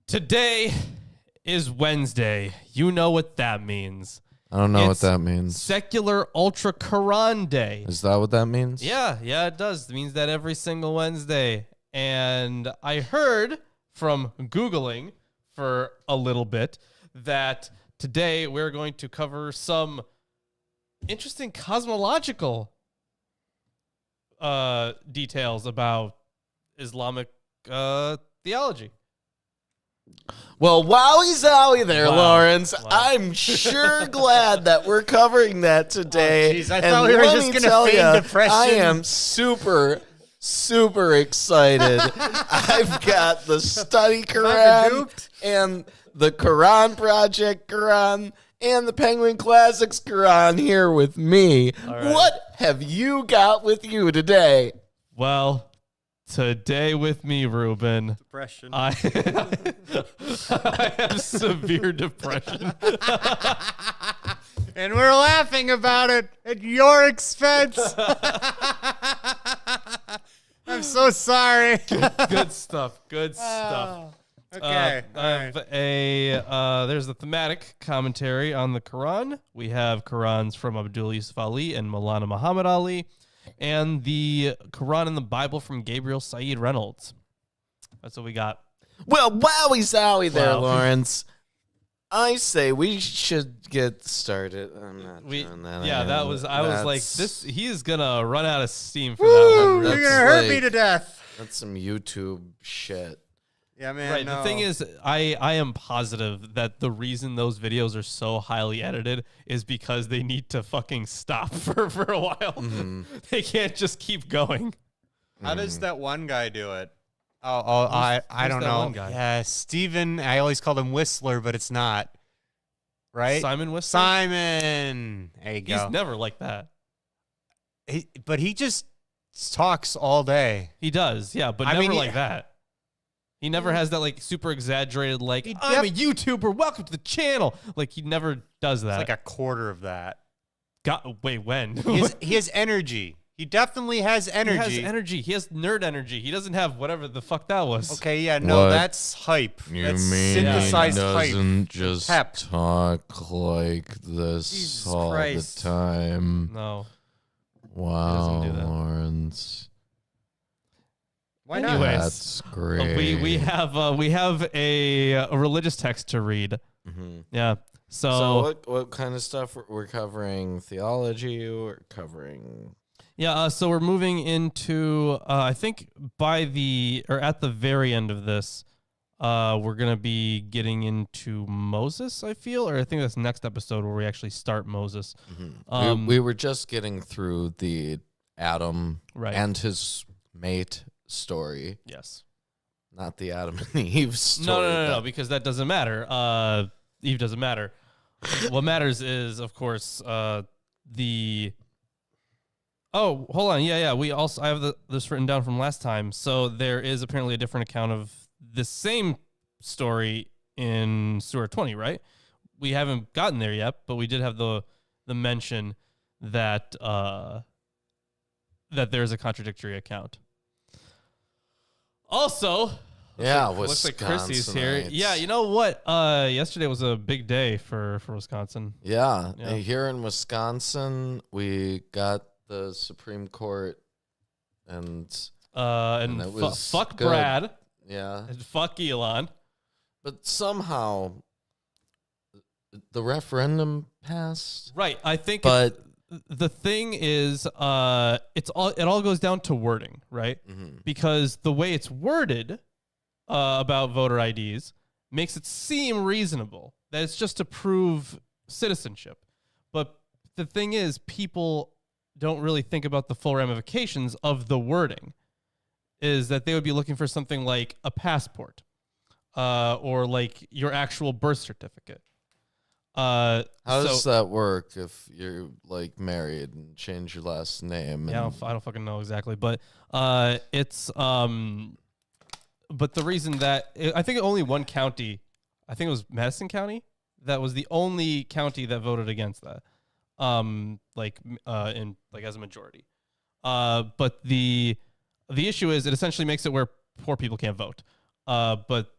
Today is Wednesday. You know what that means. I don't know what that means. Secular Ultra Quran Day. Is that what that means? Yeah, it does. It means that every single Wednesday. And I heard from Googling for a little bit that today we're going to cover some interesting cosmological details about Islamic theology. Well, wowie zowie there, Wow. Lawrence. Wow. I'm sure glad that we're covering that today. Oh, geez, I thought we were just going to feign depression. I am super excited. I've got the Study Quran and the Quran Project Quran and the Penguin Classics Quran here with me. All right. What have you got with you today? Well, today with me, Ruben, Depression. I have severe depression. And we're laughing about it at your expense. I'm so sorry. Good stuff. Good stuff. Okay. I have there's the thematic commentary on the Quran. We have Qurans from Abdul Yusuf Ali and Maulana Muhammad Ali, and the Quran and the Bible from Gabriel Said Reynolds. That's what we got. Well, wowie zowie there, Wow. Lawrence. I say we should get started. I'm not doing that. I was like, this. He is gonna run out of steam for Woo, that one. you're That's going to hurt me like- to death. That's some YouTube shit. Yeah, man. Right. No. The thing is, I am positive that the reason those videos are so highly edited is because they need to fucking stop for a while. Mm-hmm. They can't just keep going. How does that one guy do it? I who's don't that know. one guy? Yeah, Steven. I always called him Whistler, but it's not. Right? Simon Whistler? Simon. There you go. He's never like that. But he just talks all day. He does, yeah, but I never mean, like that. He never has that like super exaggerated like He I'm a YouTuber, welcome to the channel. Like he never does that. It's like a quarter of that. Wait, when? He has energy. He definitely has energy. He has energy. He has nerd energy. He doesn't have whatever the fuck that was. Okay, yeah, no, What? that's hype. You That's mean synthesized he hype. doesn't just Pep. talk like this Jesus all Christ. the time? No. Wow, doesn't do that. Lawrence. Why not? Anyways, That's great. We have a religious text to read. Mhm. Yeah. So what kind of stuff we're covering? Theology. We're covering. Yeah, so we're moving into I think at the very end of this, we're gonna be getting into Moses. I feel, or I think that's next episode where we actually start Moses. We were just getting through the Adam Right. and his mate story, Yes. not the Adam and Eve story. No, because that doesn't matter. Eve doesn't matter. What matters is, of course, the. Oh, hold on. Yeah. I have this written down from last time. So there is apparently a different account of the same story in Surah 20, right? We haven't gotten there yet, but we did have the mention that that there's a contradictory account. Also, Yeah, looks like Chrissy's here. Yeah, you know what? Yesterday was a big day for Wisconsin. Yeah, Yeah. here in Wisconsin, we got the Supreme Court, and And it was fuck good. Brad yeah, and fuck Elon. but somehow the referendum passed. Right. I think But the thing is, it all goes down to wording, right? Mhm. Because the way it's worded about voter IDs makes it seem reasonable that it's just to prove citizenship. But the thing is, people don't really think about the full ramifications of the wording. Is that they would be looking for something like a passport, or like your actual birth certificate. how does that work if you're like married and change your last name? Yeah, and- I don't fucking know exactly, but it's but the reason that I think only one county, I think it was Madison County, that was the only county that voted against that, as a majority. But the issue is it essentially makes it where poor people can't vote, but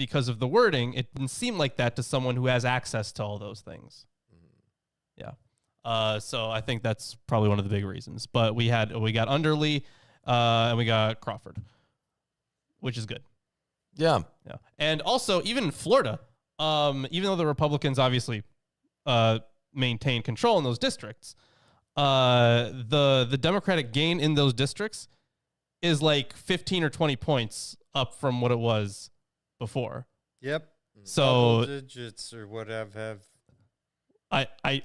because of the wording, it didn't seem like that to someone who has access to all those things. Yeah. So I think that's probably one of the big reasons. But we got Underly, and we got Crawford, which is good. Yeah. Yeah. And also, even in Florida, even though the Republicans obviously maintain control in those districts, the Democratic gain in those districts is like 15 or 20 points up from what it was before. Yep. So double digits or whatever. Okay, I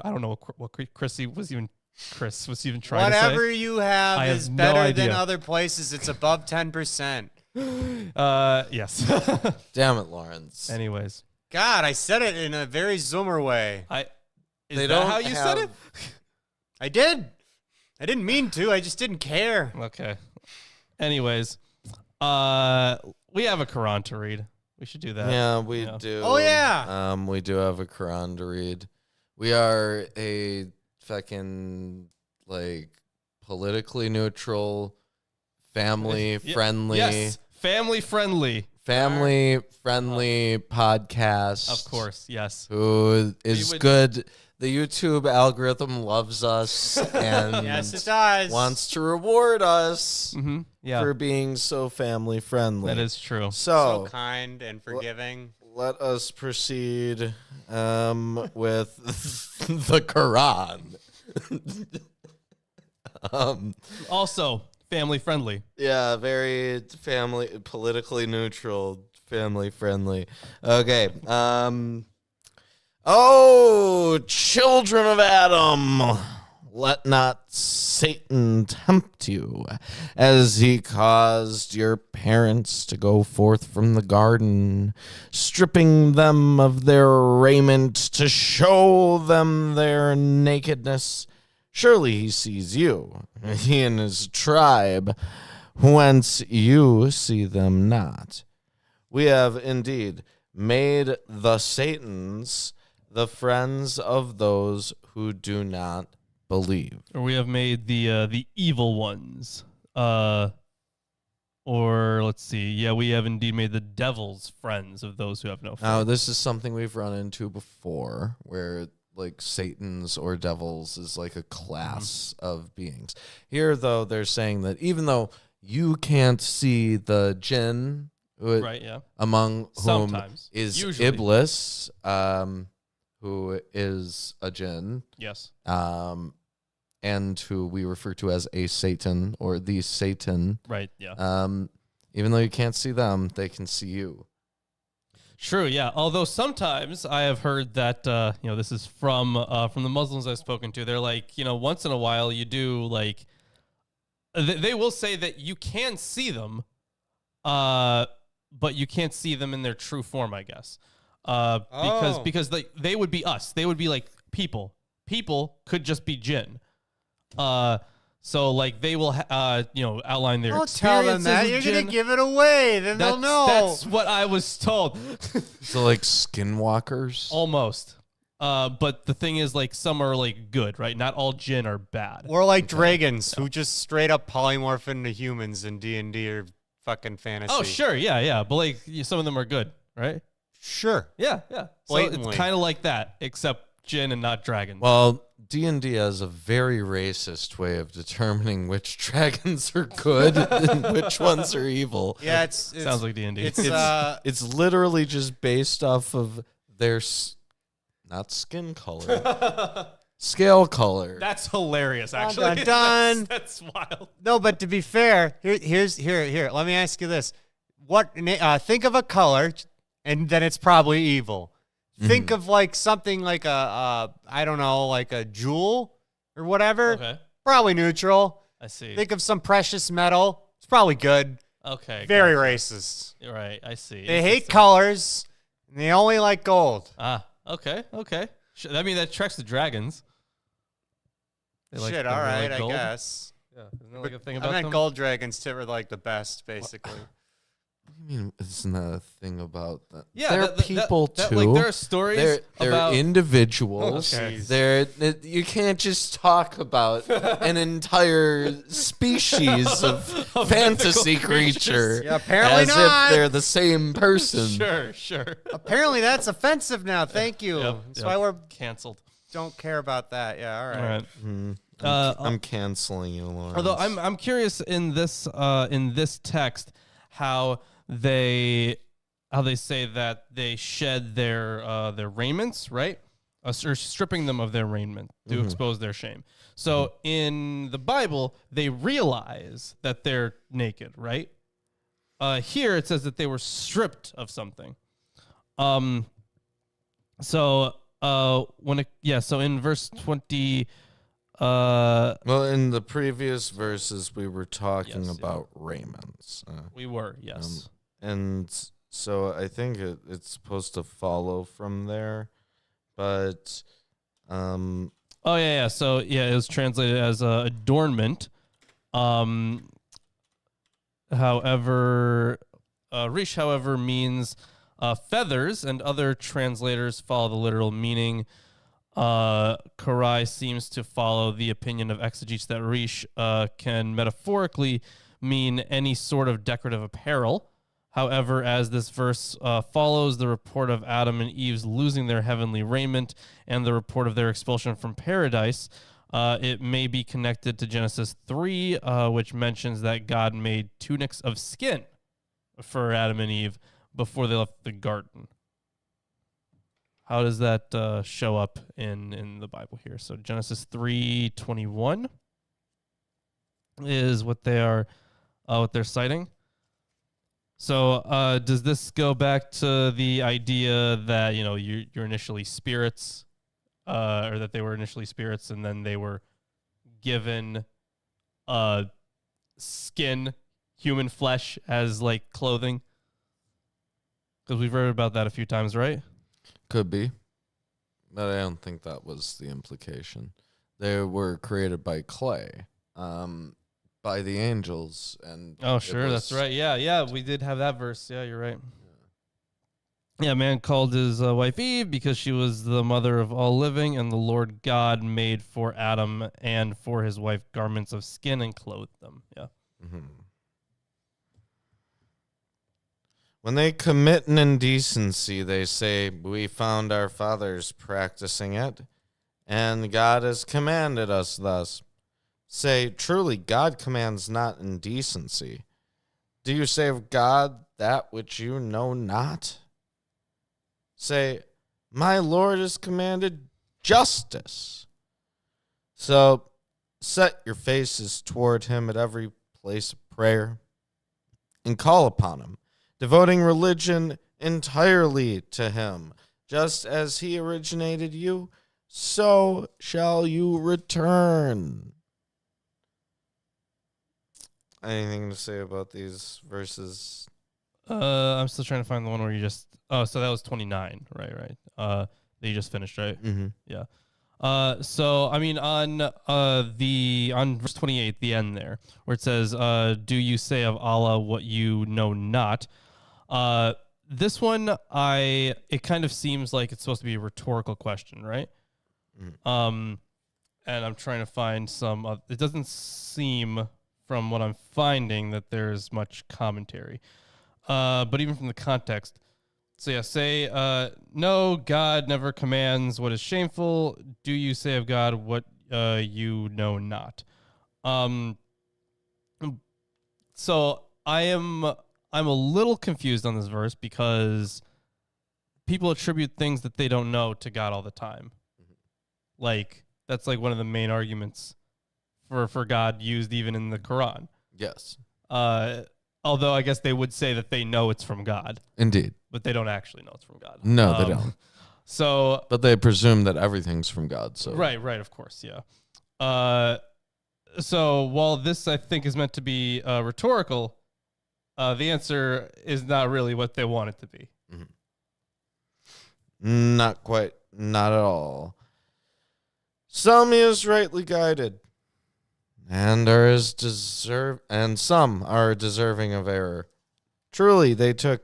don't know what Chris was even trying to say. Whatever you have is no better idea. than other places. It's above 10%. Yes. Damn it, Lawrence. Anyways, God, I said it in a very Zoomer way. Is that how you said it? I did. I didn't mean to. I just didn't care. Okay. Anyways, we have a Quran to read. We should do that. Yeah, we do. Oh, yeah. We do have a Quran to read. We are a fucking, like, politically neutral, family-friendly. Yes, family-friendly. Family-friendly podcast. Of course, yes. Who is good. The YouTube algorithm loves us and yes, it does. wants to reward us Yeah. for being so family-friendly. That is true. So kind and forgiving. Let us proceed with the Quran. Also, family-friendly. Yeah, very politically neutral, family-friendly. Okay. Oh, children of Adam, let not Satan tempt you, as he caused your parents to go forth from the garden, stripping them of their raiment to show them their nakedness. Surely he sees you, he and his tribe, whence you see them not. We have indeed made the Satans the friends of those who do not believe. Or we have made the evil ones. Or let's see. Yeah, we have indeed made the devils friends of those who have no faith. Now, this is something we've run into before, where like Satans or devils is like a class of beings. Here, though, they're saying that even though you can't see the jinn, right? Yeah. Among whom Sometimes. is Usually. Iblis, who is a jinn, Yes. and who we refer to as a Satan or the Satan. Right. Yeah. Even though you can't see them, they can see you. True. Yeah. Although sometimes I have heard that this is from the Muslims I've spoken to. They're like, once in a while you do like they will say that you can see them, but you can't see them in their true form, I guess. Because they would be us. They would be like people. People could just be jinn. So like they will outline their Don't tell them experiences that. with You're jinn. going to give it away. Then they'll know. That's what I was told. So like skinwalkers. Almost. But the thing is, like, some are like good, right? Not all jinn are bad. Or like dragons who just straight up polymorph into humans in D&D or fucking fantasy. Oh, sure. Yeah. But like some of them are good, right? Sure. Yeah. So it's Blatantly. kind of like that, except jinn and not dragons. Well, D&D has a very racist way of determining which dragons are good and which ones are evil. Yeah, it's Sounds like D&D. It's It's literally just based off of their not skin color, scale color. That's hilarious, actually. Dun, dun. That's wild. no, but to be fair, here. Let me ask you this: think of a color, and then it's probably evil. Think of like something like I don't know, like a jewel or whatever. Okay. Probably neutral. I see. Think of some precious metal. It's probably good. Okay. Very racist. Right. I see. They hate colors, and they only like gold. Okay. I mean, that tracks the dragons. They like- Shit, they all really right, like I gold. guess. Yeah. Isn't that like a thing I about meant them? gold dragons were like the best, basically. I mean, isn't that a thing about that? Yeah, they're people too. Like there are stories they're about individuals. Okay. You can't just talk about an entire species of fantasy creature. Yeah, apparently as not. if they're the same person. Sure. Apparently that's offensive now. Thank you. Yep, That's yep. why we're Canceled. don't care about that. Yeah, all right. All right. I'm canceling you, Lawrence. Although I'm curious in this text how they say that they shed their raiments, right? Or stripping them of their raiment to expose their shame. So in the Bible, they realize that they're naked, right? Here it says that they were stripped of something. So in verse 20. Well, in the previous verses, we were talking about raiments. We were, yes. And so I think it's supposed to follow from there. But, Oh, yeah. So, it was translated as adornment. However, rish, however, means feathers, and other translators follow the literal meaning. Karai seems to follow the opinion of exegetes that rish can metaphorically mean any sort of decorative apparel. However, as this verse follows the report of Adam and Eve's losing their heavenly raiment and the report of their expulsion from paradise, it may be connected to Genesis 3, which mentions that God made tunics of skin for Adam and Eve before they left the garden. How does that show up in the Bible here? So Genesis 3:21 is what they're citing. So does this go back to the idea that you're initially spirits, or that they were initially spirits and then they were given skin, human flesh as like clothing? Because we've read about that a few times, right? Could be, but I don't think that was the implication. They were created by clay, by the angels, and that's right. Yeah, we did have that verse. Yeah, you're right. Yeah, man called his wife Eve because she was the mother of all living, and the Lord God made for Adam and for his wife garments of skin and clothed them. Yeah. Mm-hmm. When they commit an indecency, they say, "We found our fathers practicing it, and God has commanded us thus." Say, "Truly, God commands not indecency." Do you say of God that which you know not? Say, "My Lord has commanded justice." So set your faces toward him at every place of prayer and call upon him, devoting religion entirely to him. Just as he originated you, so shall you return. Anything to say about these verses? I'm still trying to find the one where you just... Oh, so that was 29, right. That you just finished, right? Mm-hmm. Yeah. So I mean, on verse 28, the end there, where it says, "Do you say of Allah what you know not?" This one, it kind of seems like it's supposed to be a rhetorical question, right? Mm-hmm. And I'm trying to find some. It doesn't seem, from what I'm finding, that there's much commentary. But even from the context. So yeah, say, "No, God never commands what is shameful. Do you say of God what you know not?" So I'm a little confused on this verse because people attribute things that they don't know to God all the time. Mm-hmm. Like that's like one of the main arguments for God used even in the Quran. Yes. Although I guess they would say that they know it's from God. Indeed. But they don't actually know it's from God. No, they don't. So, but they presume that everything's from God. So right, of course, yeah. So while this I think is meant to be rhetorical, the answer is not really what they want it to be. Mm-hmm. Not quite, not at all. Some is rightly guided, and some are deserving of error. Truly, they took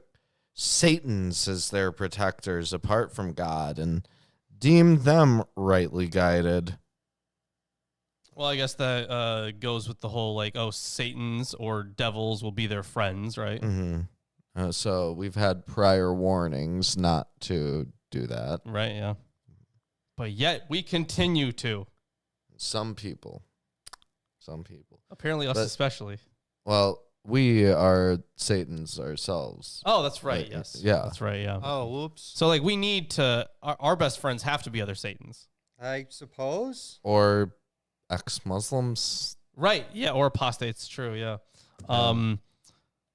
Satan's as their protectors apart from God and deemed them rightly guided. Well, I guess that goes with the whole like, oh, Satan's or devils will be their friends, right? Mm-hmm. So we've had prior warnings not to do that. Right, yeah. But yet we continue to. Some people. Apparently us especially. Well, we are Satan's ourselves. Oh, that's right, yes. Yeah. That's right, yeah. Oh, whoops. So like we need to, our best friends have to be other Satans. I suppose. Or ex-Muslims. Right, yeah, or apostates, true, yeah.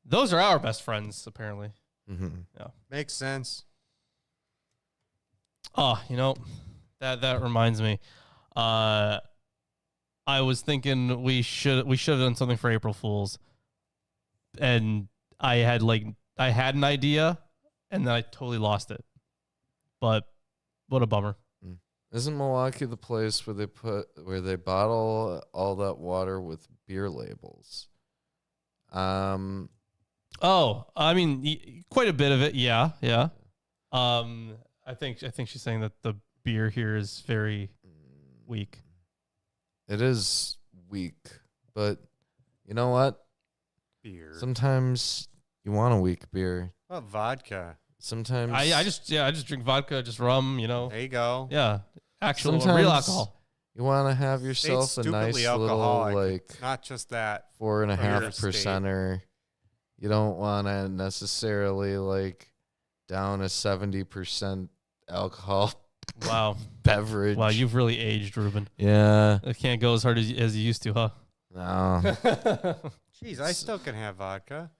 Those are our best friends, apparently. Mm-hmm. Yeah. Makes sense. Oh, that reminds me. I was thinking we should have done something for April Fools, and I had an idea, and then I totally lost it. But what a bummer. Isn't Milwaukee the place where they bottle all that water with beer labels? Oh, I mean, quite a bit of it. Yeah. I think she's saying that the beer here is very weak. It is weak, but you know what? Beer. Sometimes you want a weak beer. What about vodka? Sometimes I just drink vodka, just rum, There you go. Yeah, actual Sometimes real alcohol. you want to have State's yourself a nice stupidly little alcoholic. like It's not just that. 4.5 state. percenter. You don't want to necessarily like down a 70% alcohol Wow, beverage. wow, you've really aged, Ruben. Yeah. It can't go as hard as you used to, huh? No. Jeez, I still can have vodka.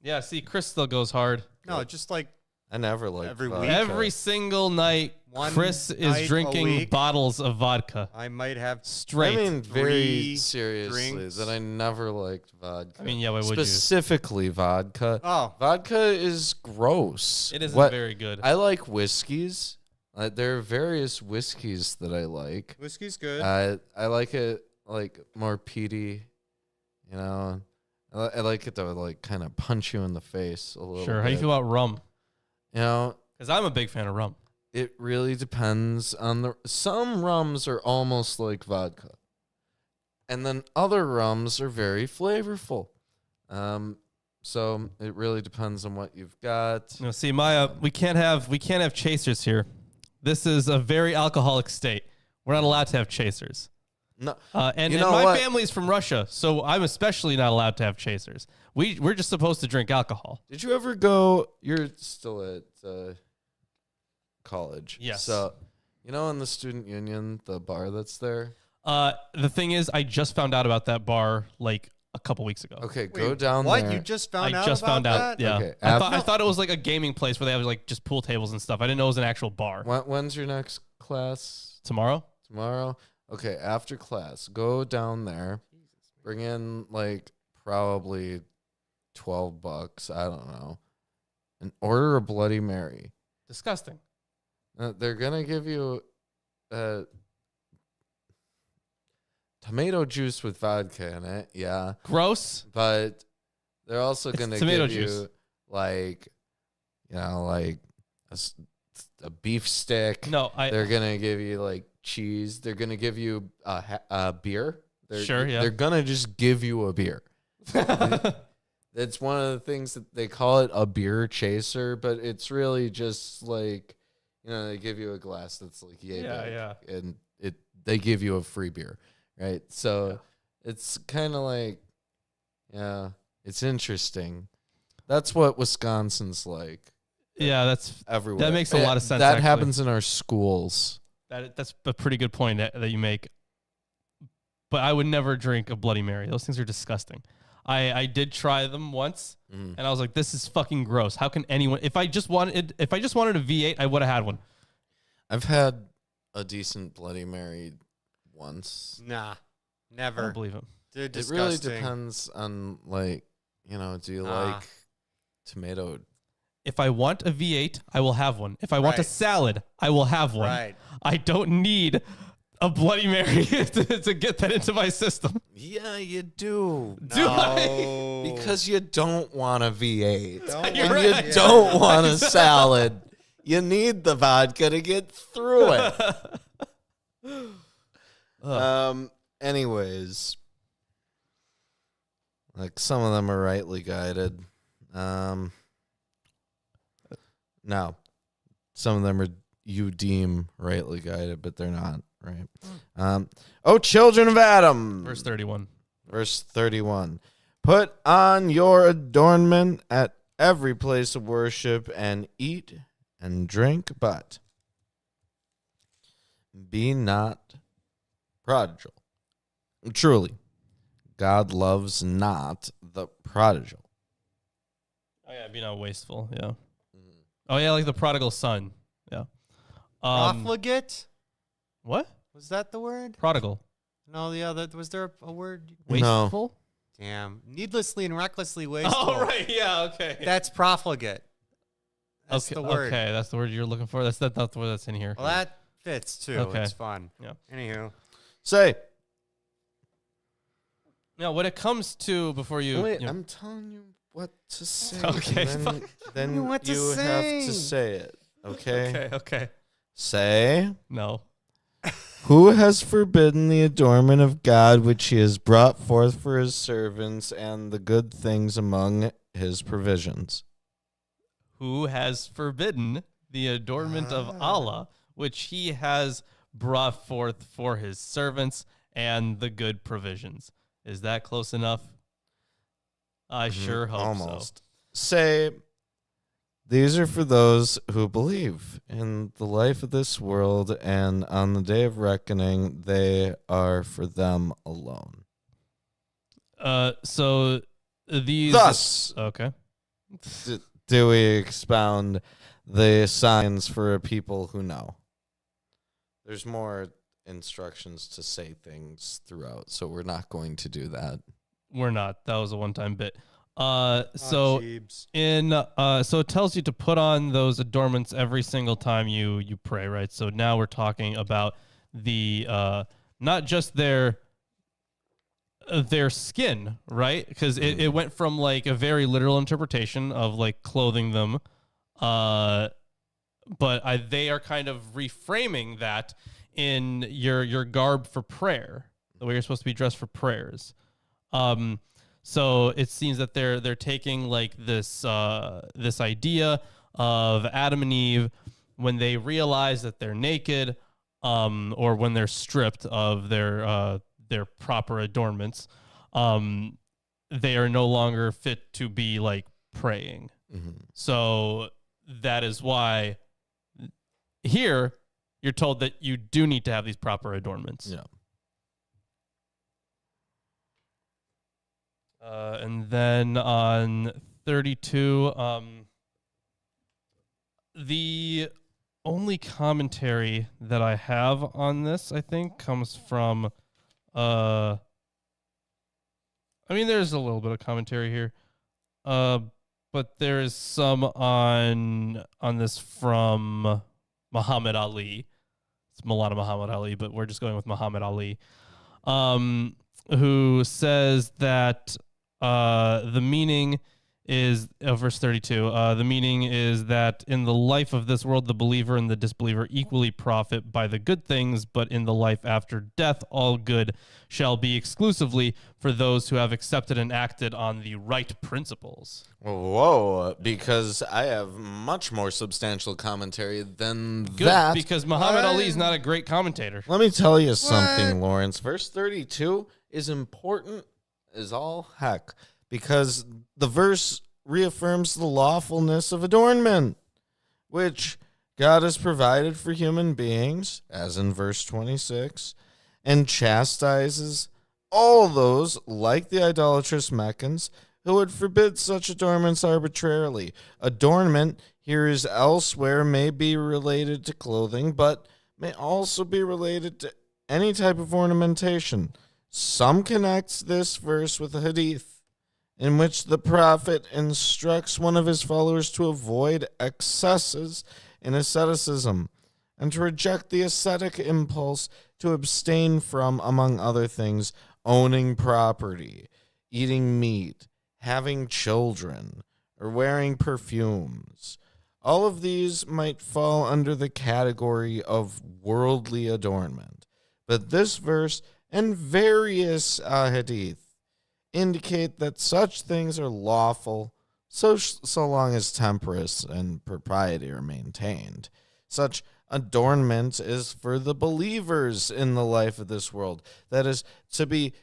Yeah, see, Chris still goes hard. No, just like I never liked Every vodka. week? Every single night, One Chris night is a drinking week. bottles of vodka I might have straight. I mean, very Three seriously, drinks. that I never liked vodka. I mean, yeah, why would you? Specifically vodka. Oh, Vodka is gross. It isn't What- very good. I like whiskeys. There are various whiskeys that I like. whiskey's good. I like it like more peaty, you know. I like it to like kind of punch you in the face a little. Sure. How do you bit. feel about rum? You know, Because I'm a big fan of rum. it really depends on some rums are almost like vodka. And then other rums are very flavorful. So it really depends on what you've got. No, see, Maya, we can't have chasers here. This is a very alcoholic state. We're not allowed to have chasers. No. And You know my what? family's from Russia, so I'm especially not allowed to have chasers. We're just supposed to drink alcohol. Did you ever go? You're still at college. Yes. So, you know, in the student union, the bar that's there. The thing is, I just found out about that bar like a couple weeks ago. Okay, Wait, go down what? there. You just found out I just about found out. that? Yeah. Okay, I thought it was like a gaming place where they have like just pool tables and stuff. I didn't know it was an actual bar. When's your next class? Tomorrow? Tomorrow? Okay, after class, go down there. Bring in like probably $12. I don't know. And order a Bloody Mary. Disgusting. They're gonna give you tomato juice with vodka in it, yeah. Gross. But they're also It's gonna tomato give juice. you like, you know, like a beef stick. No, They're gonna give you like cheese. They're gonna give you a beer. Sure, yeah. They're gonna just give you a beer. That's one of the things that they call it, a beer chaser, but it's really just like, you know, they give you a glass that's like yay big, and they give you a free beer, right? So it's kind of like, yeah, it's interesting. That's what Wisconsin's like. Yeah, that's Everywhere. that makes a lot of sense. That actually. happens in our schools. That's a pretty good point that you make. But I would never drink a Bloody Mary. Those things are disgusting. I did try them once, and I was like, "This is fucking gross. How can anyone?" If I just wanted a V8, I would have had one. I've had a decent Bloody Mary once. Nah, I never. don't believe him. They're It disgusting. really depends on, like, you know, do you Nah. like tomato? If I want a V8, I will have one. If I want a Right. salad, I will have one. Right. I don't need a Bloody Mary to get that into my system. Yeah, you do. Do I? Because you don't want a V8. And You're right. you don't want a salad. You need the vodka to get through it. Anyways, like some of them are rightly guided. No, some of them are you deem rightly guided, but they're not, right? Oh, children of Adam. Verse 31. Verse 31. Put on your adornment at every place of worship and eat and drink, but be not prodigal. Truly, God loves not the prodigal. Oh, yeah, be not wasteful. Yeah. Oh, yeah, like the prodigal son. Yeah. Profligate? What? Was that the word? Prodigal. No, the other. Was there a word? Wasteful? Damn. Needlessly and recklessly wasteful. Oh, right. Yeah, okay. That's profligate. That's okay, the word. Okay, that's the word you're looking for. That's the word that's in here. Well, that fits too. Okay. It's fun. Yeah. Anywho. Say. Now, when it comes to, before you... Wait, you know, I'm telling you what to say. Okay, and fine. then What to you have to say. say it. Okay? okay. Say. No. Who has forbidden the adornment of God which he has brought forth for his servants and the good things among his provisions? Who has forbidden the adornment of Allah, which he has brought forth for his servants and the good provisions? Is that close enough? I sure hope Almost. Say, these are for those who believe in the life of this world, and on the day of reckoning, they are for them alone. So these... Thus, Okay. do we expound the signs for a people who know. There's more instructions to say things throughout, so we're not going to do that. We're not. That was a one-time bit. Oh, So it tells you to put on those adornments every single time you pray, right? So now we're talking about the not just their skin, right? Because it went from like a very literal interpretation of like clothing them, but they are kind of reframing that in your garb for prayer, the way you're supposed to be dressed for prayers. So it seems that they're taking like this idea of Adam and Eve when they realize that they're naked, or when they're stripped of their proper adornments, they are no longer fit to be like praying. Mm-hmm. So that is why here you're told that you do need to have these proper adornments. Yeah. And then on 32, the only commentary that I have on this, I think, comes from, I mean, there's a little bit of commentary here, but there is some on this from Muhammad Ali. It's Maulana Muhammad Ali, but we're just going with Muhammad Ali, who says that the meaning is, verse 32, the meaning is that in the life of this world, the believer and the disbeliever equally profit by the good things, but in the life after death, all good shall be exclusively for those who have accepted and acted on the right principles. Whoa, because I have much more substantial commentary than Good, that. because Muhammad Ali is not a great commentator. Let me tell you something, Lawrence. Verse 32 is important as all heck, because the verse reaffirms the lawfulness of adornment, which God has provided for human beings, as in verse 26, and chastises all those, like the idolatrous Meccans, who would forbid such adornments arbitrarily. Adornment here is elsewhere may be related to clothing, but may also be related to any type of ornamentation. Some connect this verse with a hadith, in which the prophet instructs one of his followers to avoid excesses in asceticism and to reject the ascetic impulse to abstain from, among other things, owning property, eating meat, having children, or wearing perfumes. All of these might fall under the category of worldly adornment. But this verse and various hadith indicate that such things are lawful so long as temperance and propriety are maintained. Such adornment is for the believers in the life of this world, that is to be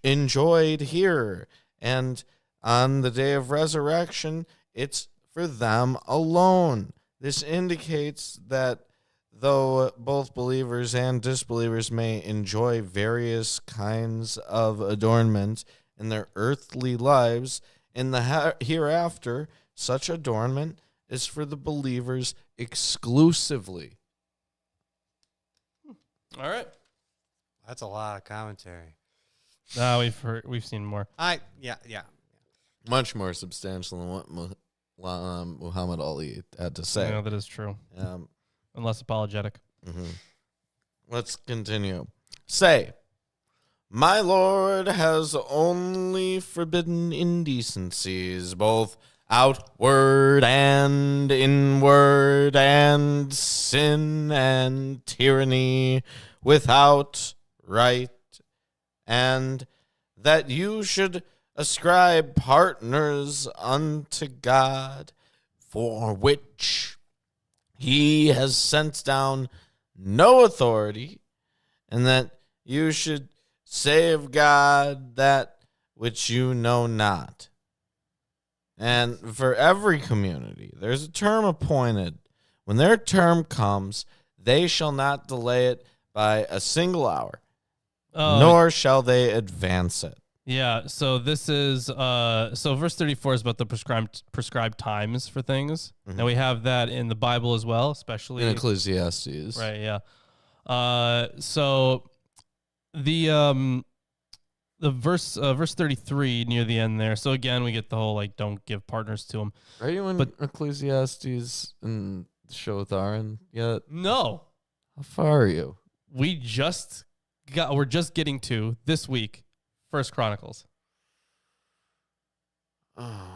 enjoyed here, and on the day of resurrection, it's for them alone. This indicates that though both believers and disbelievers may enjoy various kinds of adornment in their earthly lives, in the hereafter, such adornment is for the believers exclusively. All right. That's a lot of commentary. No, we've seen more. Yeah. Much more substantial than what Muhammad Ali had to say. Yeah, that is true. And less apologetic. Mm-hmm. Let's continue. Say, my Lord has only forbidden indecencies, both outward and inward, and sin and tyranny without right, and that you should ascribe partners unto God, for which he has sent down no authority, and that you should say of God that which you know not. And for every community, there's a term appointed. When their term comes, they shall not delay it by a single hour, nor shall they advance it. Yeah, so this is so verse 34 is about the prescribed times for things. Mm-hmm. Now we have that in the Bible as well, especially In Ecclesiastes. Right, yeah. So the verse 33 near the end there. So again, we get the whole like don't give partners to them. Are you in Ecclesiastes in the show with Aaron yet? No. How far are you? We're just getting to this week First Chronicles. Oh.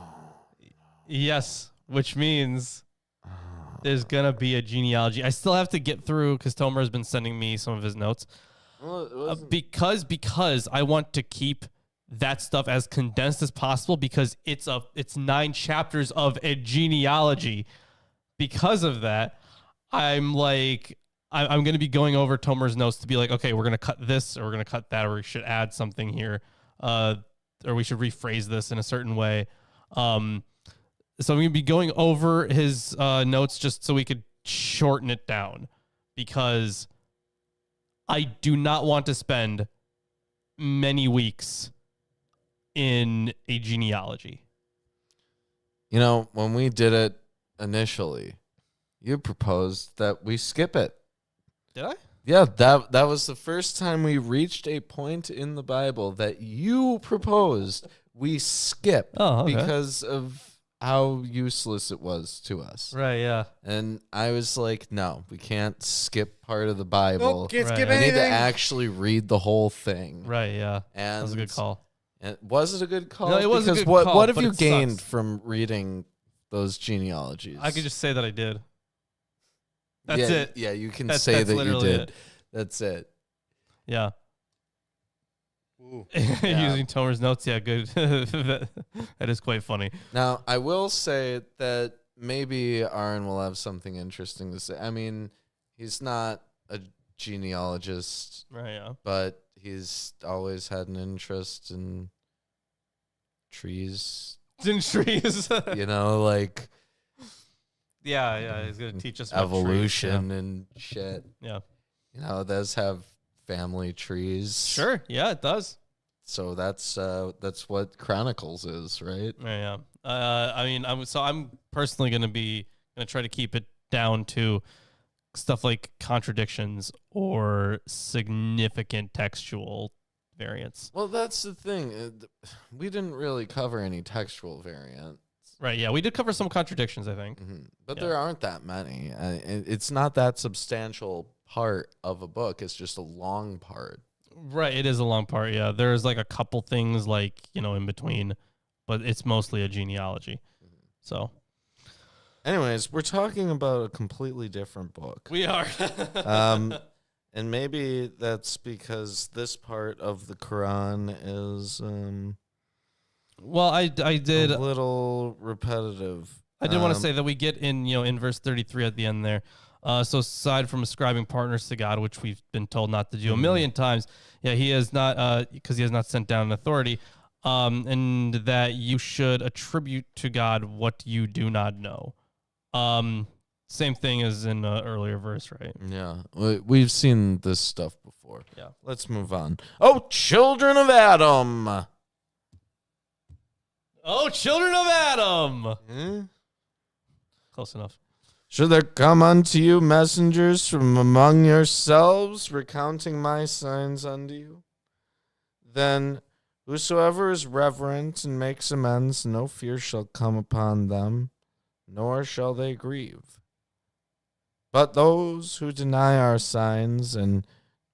Yes, which means there's gonna be a genealogy. I still have to get through because Tomer has been sending me some of his notes. Well, Because I want to keep that stuff as condensed as possible because it's 9 chapters of a genealogy. Because of that, I'm going to be going over Tomer's notes to be like, okay, we're going to cut this or we're going to cut that or we should add something here or we should rephrase this in a certain way. So I'm going to be going over his notes just so we could shorten it down because I do not want to spend many weeks in a genealogy. You know, when we did it initially, you proposed that we skip it. Did I? Yeah, that was the first time we reached a point in the Bible that you proposed we skip because of how useless it was to us. Right, yeah. And I was like, no, we can't skip part of the Bible. Nope, can't skip We need to anything. actually read the whole thing. Right, yeah. And That was a good call. And was it a good call? No, it was a because good what call, have but you it gained sucks. from reading those genealogies? I could just say that I did. That's yeah, it. Yeah, you can That's say that you literally did. it. That's it. Yeah. Ooh. Using Tomer's notes, yeah, good. that is quite funny. Now, I will say that maybe Aaron will have something interesting to say. I mean, he's not a genealogist, Right, yeah. but he's always had an interest in trees. In trees. You know, like yeah, he's going to teach us about evolution trees, and shit. Yeah. You know, it does have family trees. Sure, yeah, it does. So that's what Chronicles is, right? Yeah. I mean, I'm personally going to try to keep it down to stuff like contradictions or significant textual variants. Well, that's the thing. We didn't really cover any textual variant. Right, yeah. We did cover some contradictions, I think. Mm-hmm. But Yeah. there aren't that many. It's not that substantial part of a book. It's just a long part. Right, it is a long part. Yeah, there's like a couple things like in between, but it's mostly a genealogy. So, anyways, we're talking about a completely different book. We are. And maybe that's because this part of the Quran is well, I did a little repetitive. I did want to say that we get in verse 33 at the end there. So aside from ascribing partners to God, which we've been told not to do a million times, he has not, because he has not sent down an authority, and that you should attribute to God what you do not know. Same thing as in an earlier verse, right? Yeah, we've seen this stuff before. Yeah. Let's move on. Oh, children of Adam. Oh, children of Adam. Close enough. Should there come unto you messengers from among yourselves, recounting my signs unto you? Then whosoever is reverent and makes amends, no fear shall come upon them, nor shall they grieve. But those who deny our signs and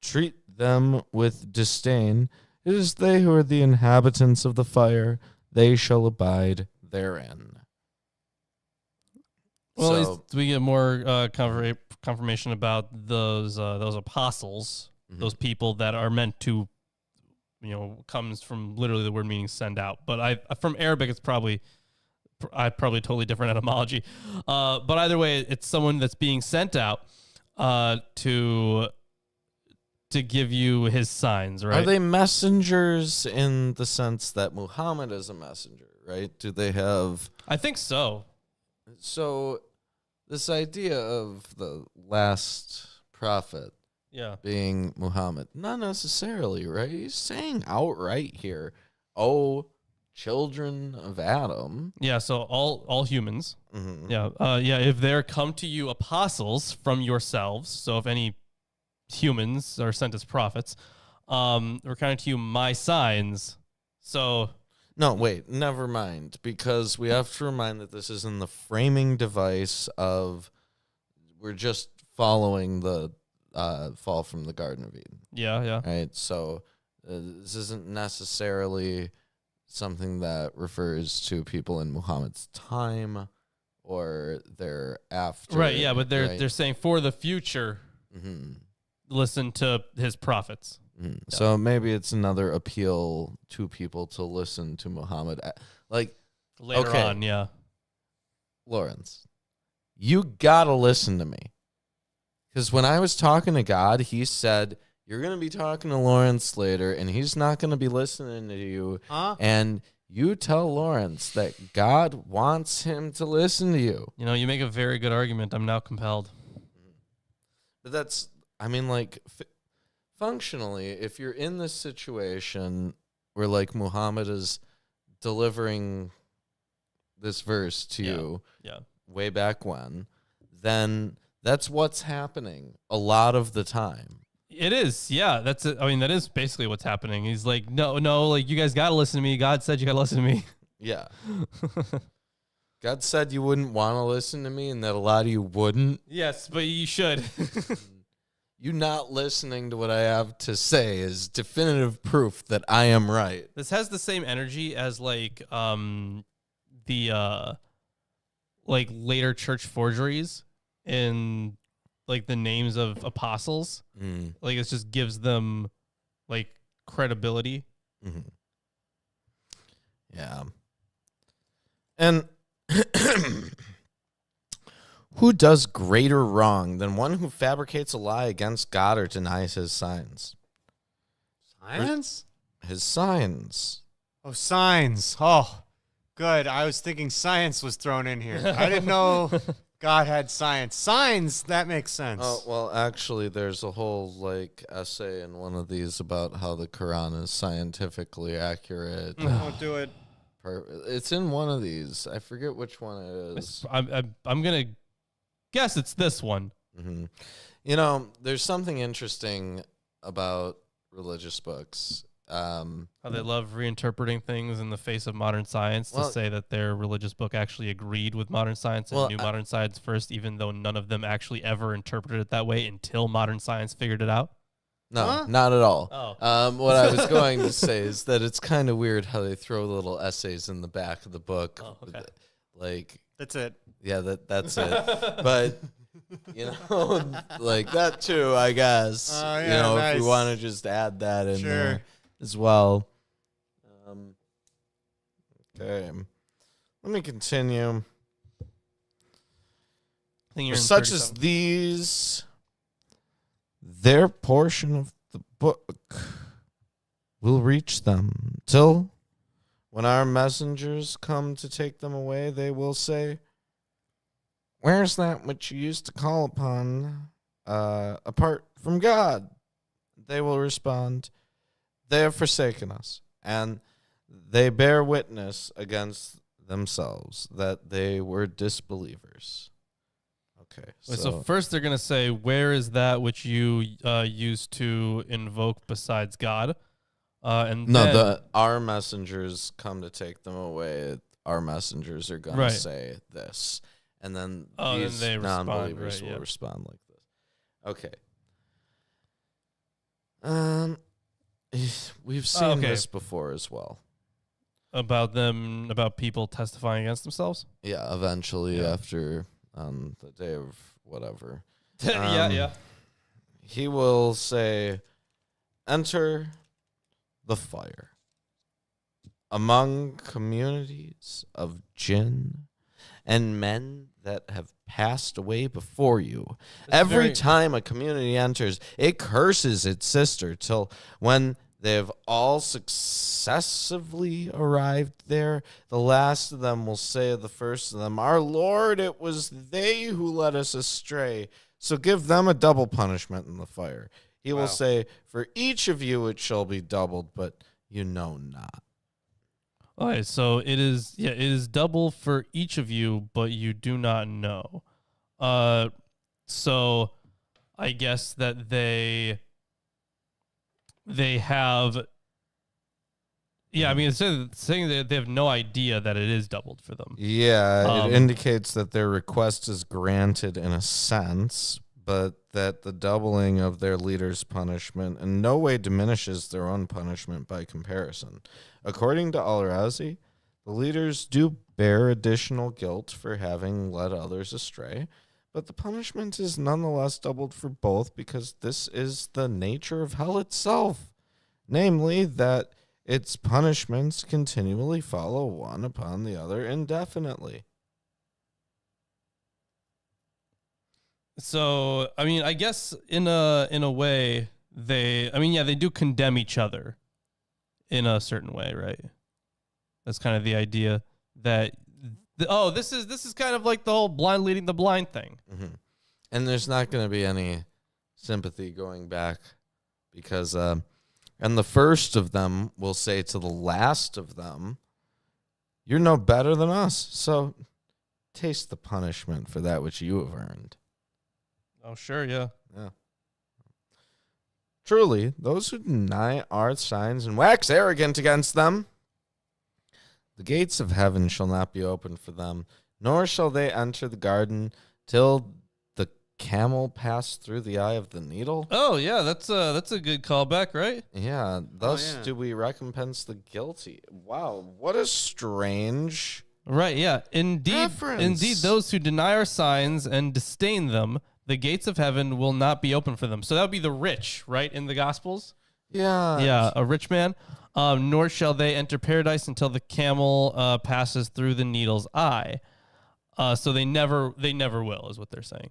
treat them with disdain, it is they who are the inhabitants of the fire, they shall abide therein. Well, at least we get more confirmation about those apostles, those people that are meant to, comes from literally the word meaning send out. But from Arabic, it's probably totally different etymology. But either way, it's someone that's being sent out to give you his signs, right? Are they messengers in the sense that Muhammad is a messenger, right? Do they have... I think so. So this idea of the last prophet being Muhammad, not necessarily, right? He's saying outright here, oh, children of Adam. Yeah, so all humans. Mm-hmm. Yeah, if there come to you apostles from yourselves, so if any humans are sent as prophets, recounting to you my signs. So no, wait, never mind, because we have to remind that this is in the framing device of we're just following the fall from the Garden of Eden. Yeah. Right, so this isn't necessarily something that refers to people in Muhammad's time or their after. Right, yeah, but they're saying for the future, listen to his prophets. Yeah. So maybe it's another appeal to people to listen to Muhammad. Like later on, yeah. Lawrence, you gotta listen to me. Because when I was talking to God, he said, you're going to be talking to Lawrence later, and he's not going to be listening to you. And you tell Lawrence that God wants him to listen to you. You make a very good argument. I'm now compelled. But that's, functionally, if you're in this situation where, Muhammad is delivering this verse to you way back when, then that's what's happening a lot of the time. It is, yeah. That's it. I mean, that is basically what's happening. He's like, no, you guys got to listen to me. God said you got to listen to me. Yeah. God said you wouldn't want to listen to me and that a lot of you wouldn't. Yes, but you should. You not listening to what I have to say is definitive proof that I am right. This has the same energy as the later church forgeries in the names of apostles. It just gives them credibility. Yeah. And who does greater wrong than one who fabricates a lie against God or denies his signs? Signs? His signs. Oh, signs. Oh, good. I was thinking science was thrown in here. I didn't know God had science. Signs, that makes sense. Oh, well, actually, there's a whole, essay in one of these about how the Quran is scientifically accurate. Don't do it. It's in one of these. I forget which one it is. I'm going to guess it's this one. There's something interesting about religious books How they love reinterpreting things in the face of modern science to say that their religious book actually agreed with modern science and knew modern science first, even though none of them actually ever interpreted it that way until modern science figured it out. No, not at all. Oh. What I was going to say is that it's kind of weird how they throw little essays in the back of the book. Oh, okay. Like, That's it. yeah, that's it. But, like that too, I guess. Nice. If we want to just add that in Sure. there as well. Okay. Let me continue. I think you're For in such as 37. these, their portion of the book will reach them till when our messengers come to take them away, they will say, "Where's that which you used to call upon apart from God?" They will respond, "They have forsaken us, and they bear witness against themselves that they were disbelievers." Okay, So first they're going to say, where is that which you used to invoke besides God? And then, our messengers come to take them away. Our messengers are going to say this. And then these then they non-believers respond, will respond like this. Okay. We've seen this before as well. about people testifying against themselves? Yeah, eventually after the day of whatever. Yeah. He will say, "Enter the fire among communities of jinn and men that have passed away before you." Every time a community enters, it curses its sister till when they have all successively arrived there, the last of them will say of the first of them, "Our Lord, it was they who led us astray. So give them a double punishment in the fire." He will say, "For each of you it shall be doubled, but you know not." All right, so it is double for each of you, but you do not know. So I guess that they have. Yeah, I mean, it's saying that they have no idea that it is doubled for them. Yeah, it indicates that their request is granted in a sense, but that the doubling of their leader's punishment in no way diminishes their own punishment by comparison. According to Al-Razi, the leaders do bear additional guilt for having led others astray, but the punishment is nonetheless doubled for both because this is the nature of hell itself, namely that its punishments continually follow one upon the other indefinitely. So, I mean, I guess in a way they do condemn each other in a certain way, right? That's kind of the idea that this is kind of like the whole blind leading the blind thing. Mm-hmm. And there's not going to be any sympathy going back because and the first of them will say to the last of them, "You're no better than us, so taste the punishment for that which you have earned." Oh, sure, yeah. Truly, those who deny our signs and wax arrogant against them, the gates of heaven shall not be opened for them, nor shall they enter the garden till the camel pass through the eye of the needle. Oh, yeah, that's a good callback, right? Yeah, thus do we recompense the guilty. Wow, what a strange Right, yeah. Indeed, those who deny our signs and disdain them, the gates of heaven will not be open for them. So that would be the rich, right, in the Gospels? Yeah. Yeah, a rich man. Nor shall they enter paradise until the camel passes through the needle's eye. So they never will, is what they're saying.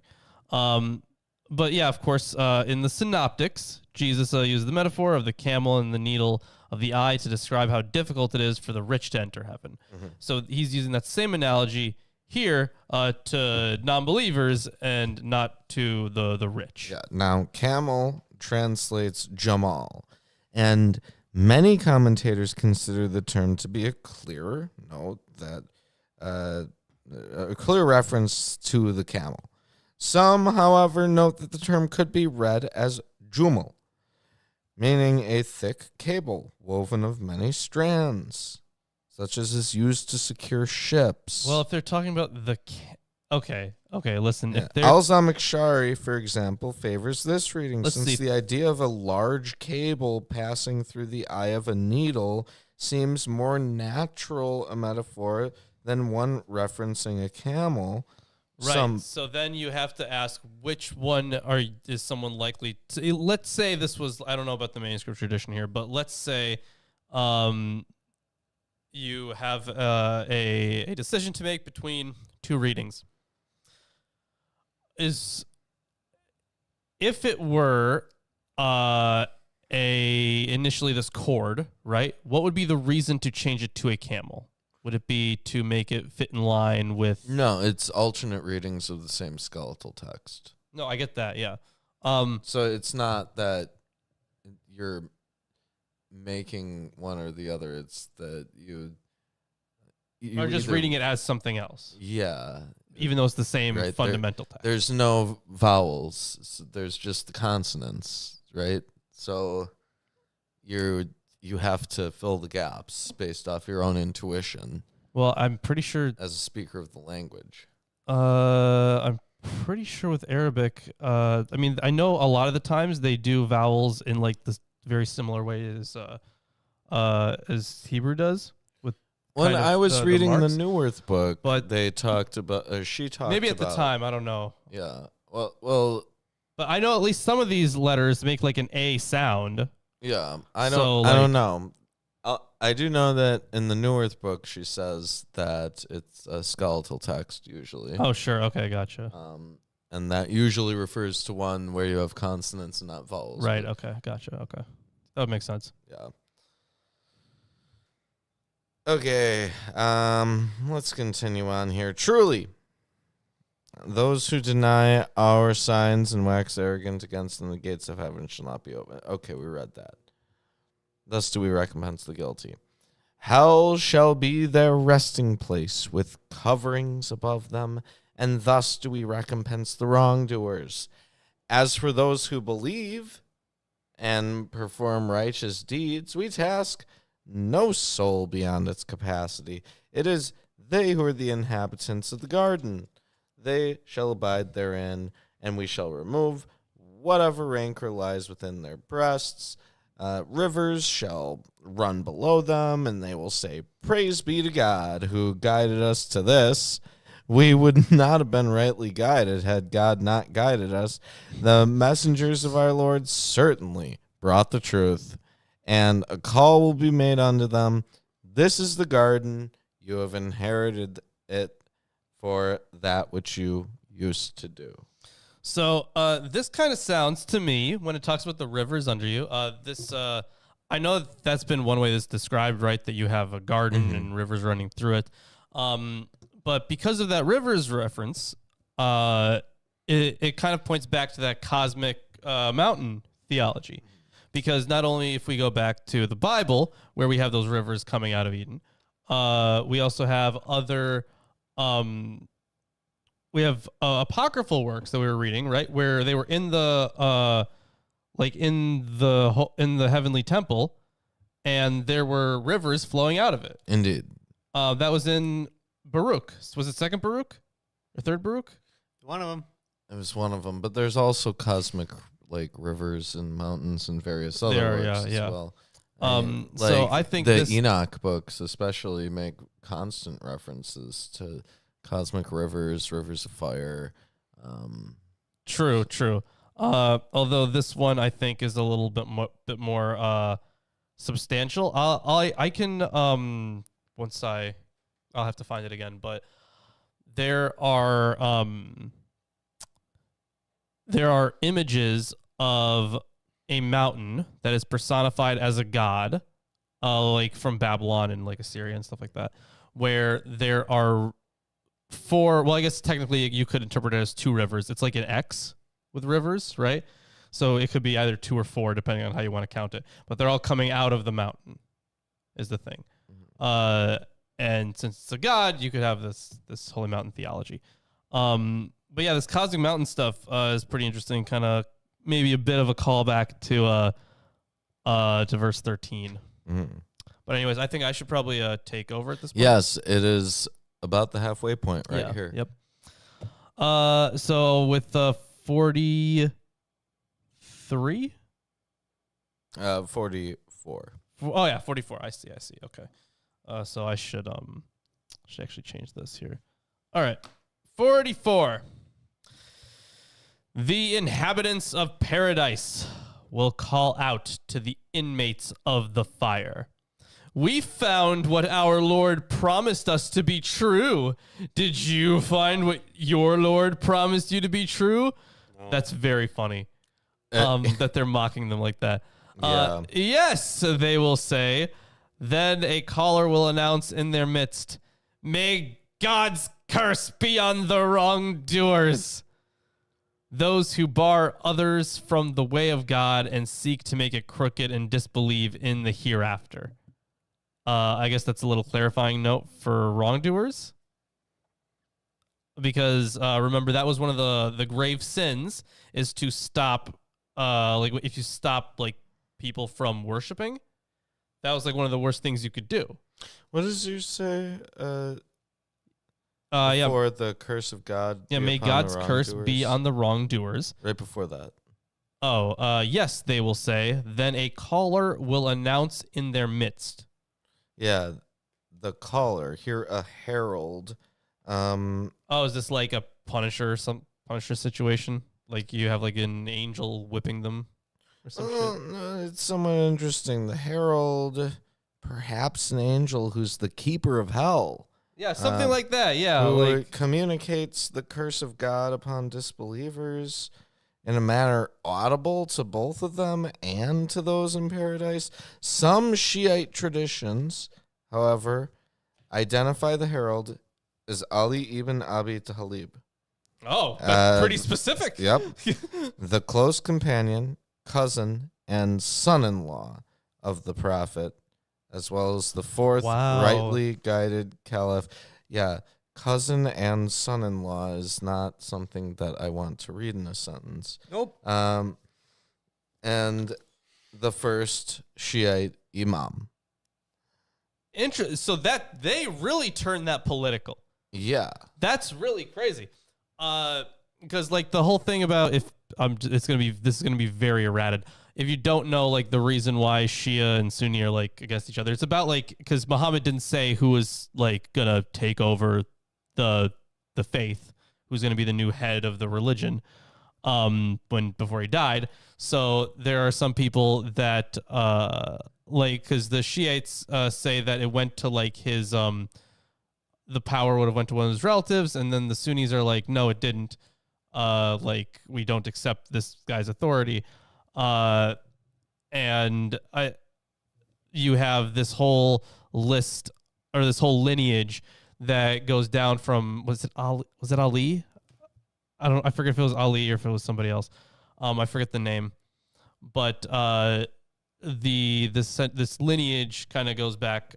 But yeah, of course, in the Synoptics, Jesus used the metaphor of the camel and the needle of the eye to describe how difficult it is for the rich to enter heaven. Mm-hmm. So he's using that same analogy here to non-believers and not to the rich. Yeah. Now, camel translates Jamal, and many commentators consider the term to be a clearer note that a clear reference to the camel. Some, however, note that the term could be read as Jumal. meaning a thick cable woven of many strands, such as is used to secure ships. Well, if they're talking about the... Okay, listen. Yeah. If they're... Al-Zamakhshari, for example, favors this reading, Let's since see. the idea of a large cable passing through the eye of a needle seems more natural a metaphor than one referencing a camel. Right. So then you have to ask which one is someone likely to... Let's say this was... I don't know about the manuscript tradition here, but let's say you have a decision to make between two readings. If it were initially this cord, right? What would be the reason to change it to a camel? Would it be to make it fit in line with... No, it's alternate readings of the same skeletal text. No, I get that, yeah. So it's not that you're making one or the other. It's that you are just reading it as something else. Yeah. Even though it's the same right, fundamental text. There's no vowels. So there's just the consonants, right? So you have to fill the gaps based off your own intuition. Well, I'm pretty sure... As a speaker of the language. I'm pretty sure with Arabic, I mean, I know a lot of the times they do vowels in like this very similar way as Hebrew does. When I was reading the Neworth book, but they talked about, she talked maybe at about, the time, I don't know. Yeah. Well. But I know at least some of these letters make like an A sound. Yeah. I don't know. I do know that in the Neworth book, she says that it's a skeletal text usually. Oh, sure. Okay. Gotcha. And that usually refers to one where you have consonants and not vowels. Right. Okay. Gotcha. Okay. That would make sense. Yeah. Okay, let's continue on here. Truly, those who deny our signs and wax arrogant against them, the gates of heaven shall not be opened. Okay, we read that. Thus do we recompense the guilty. Hell shall be their resting place with coverings above them, and thus do we recompense the wrongdoers. As for those who believe and perform righteous deeds, we task no soul beyond its capacity. It is they who are the inhabitants of the garden. They shall abide therein, and we shall remove whatever rancor lies within their breasts. Rivers shall run below them, and they will say, Praise be to God who guided us to this. We would not have been rightly guided had God not guided us. The messengers of our Lord certainly brought the truth, and a call will be made unto them. This is the garden. You have inherited it for that which you used to do. So this kind of sounds to me, when it talks about the rivers under you, I know that's been one way that's described, right, that you have a garden and rivers running through it. But because of that rivers reference, it kind of points back to that cosmic mountain theology. Because not only if we go back to the Bible, where we have those rivers coming out of Eden, we also have other, we have apocryphal works that we were reading, right, where they were in the, in the heavenly temple, and there were rivers flowing out of it. Indeed. That was in Baruch. Was it second Baruch or third Baruch? One of them. It was one of them, but there's also cosmic rivers and mountains and various other works as well. So I think the Enoch books especially make constant references to cosmic rivers, rivers of fire. True. Although this one I think is a little bit more substantial. I can I'll have to find it again, but there are images of a mountain that is personified as a god, like from Babylon and like Assyria and stuff like that, where there are I guess technically you could interpret it as two rivers. It's like an X with rivers, right? So it could be either 2 or 4, depending on how you want to count it. But they're all coming out of the mountain, is the thing. And since it's a god, you could have this holy mountain theology. But yeah, this cosmic mountain stuff is pretty interesting. Kind of maybe a bit of a callback to to verse 13. But anyways, I think I should probably take over at this point. Yes, it is about the halfway point right Yeah, here. Yep. So with 43? 44. Oh yeah, 44. I see. Okay. So I should actually change this here. All right. 44. The inhabitants of paradise will call out to the inmates of the fire. We found what our Lord promised us to be true. Did you find what your Lord promised you to be true? No. That's very funny. That they're mocking them like that. Yes, they will say. Then a caller will announce in their midst, may God's curse be on the wrongdoers. Those who bar others from the way of God and seek to make it crooked and disbelieve in the hereafter. I guess that's a little clarifying note for wrongdoers. Because remember, that was one of the grave sins is to stop, if you stop people from worshiping, that was one of the worst things you could do. What does you say? Yeah. For the curse of God. Yeah, may God's curse be on the wrongdoers. Right before that. Oh, yes, they will say. Then a caller will announce in their midst. Yeah, the caller. Here, a herald. Is this like a Punisher situation? Like you have an angel whipping them or some shit? It's somewhat interesting. The herald, perhaps an angel who's the keeper of hell. Yeah, something like that. Yeah, who communicates the curse of God upon disbelievers in a manner audible to both of them and to those in paradise. Some Shiite traditions, however, identify the herald as Ali ibn Abi Talib. Oh, that's pretty specific. Yep. The close companion, cousin, and son-in-law of the prophet, as well as the fourth rightly guided caliph. Yeah, cousin and son-in-law is not something that I want to read in a sentence. Nope. And the first Shiite imam. So that they really turned that political. Yeah. That's really crazy. Because the whole thing about this is gonna be very errated. If you don't know the reason why Shia and Sunni are against each other, it's about because Muhammad didn't say who was gonna take over the faith, who's gonna be the new head of the religion before he died. So there are some people that because the Shiites say that it went to his the power would have went to one of his relatives, and then the Sunnis are no, it didn't. We don't accept this guy's authority. And you have this whole list or this whole lineage that goes down from, was it Ali? I forget if it was Ali or if it was somebody else. I forget the name, but, this lineage kind of goes back,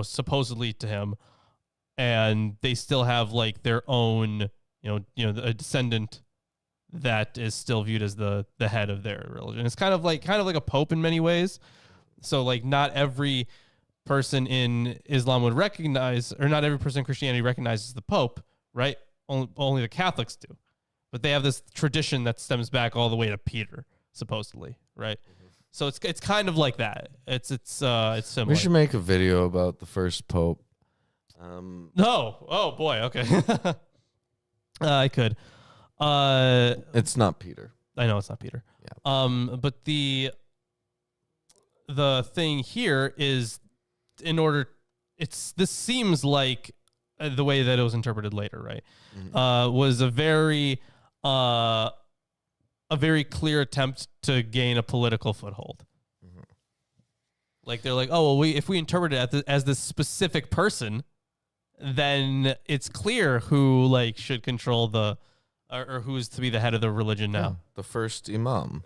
supposedly to him, and they still have their own, a descendant that is still viewed as the head of their religion. It's kind of like a pope in many ways. So not every person in Islam would recognize, or not every person in Christianity recognizes the pope, right? Only the Catholics do. But they have this tradition that stems back all the way to Peter, supposedly, right? So it's kind of like that. It's similar. We should make a video about the first pope. No. Oh boy. Okay. I could. It's not Peter. I know it's not Peter. Yeah. But the thing here is, this seems like the way that it was interpreted later, right? Mm-hmm. Was a very clear attempt to gain a political foothold. Mm-hmm. They're oh, well, if we interpret it as this specific person, then it's clear who should control or who's to be the head of the religion now. Yeah, the first imam.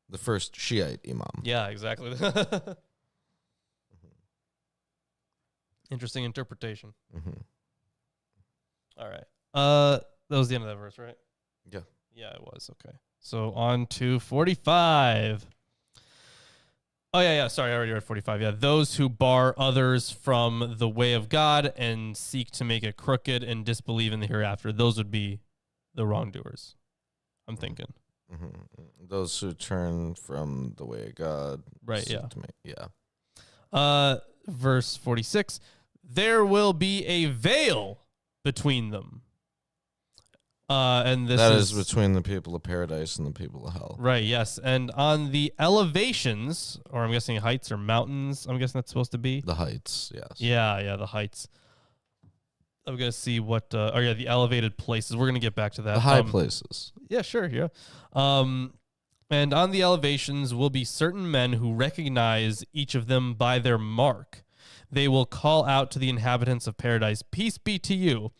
The first Shiite imam. Yeah, exactly. Interesting interpretation. Mm-hmm. All right. That was the end of that verse, right? Yeah. Yeah, it was. Okay. So on to 45. Oh, yeah. Sorry, I already read 45. Yeah, those who bar others from the way of God and seek to make it crooked and disbelieve in the hereafter. Those would be the wrongdoers, I'm thinking. Mm-hmm. Those who turn from the way of God. Right, yeah. Verse 46, there will be a veil between them. And this that is between the people of paradise and the people of hell. Right, yes. And on the elevations, or I'm guessing heights or mountains, I'm guessing that's supposed to be. The heights, yes. Yeah, the heights. I'm going to see what, the elevated places. We're going to get back to that. The high places. Yeah, sure, yeah. And on the elevations will be certain men who recognize each of them by their mark. They will call out to the inhabitants of paradise, peace be to you.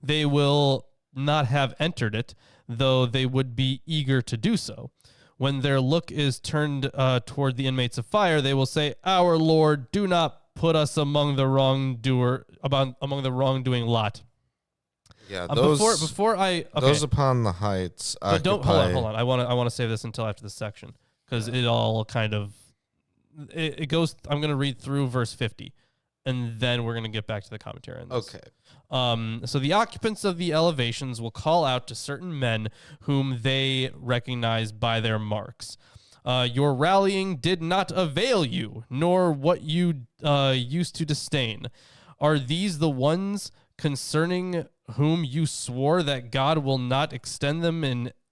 They will not have entered it, though they would be eager to do so. When their look is turned toward the inmates of fire, they will say, our Lord, do not put us among the among the wrongdoing lot. Yeah, those those upon the heights. But don't hold on. I want to save this until after this section because it all kind of it goes. I'm going to read through verse 50, and then we're going to get back to the commentary on this. Okay. So the occupants of the elevations will call out to certain men whom they recognize by their marks. Your rallying did not avail you, nor what you used to disdain. Are these the ones concerning whom you swore that God will not extend them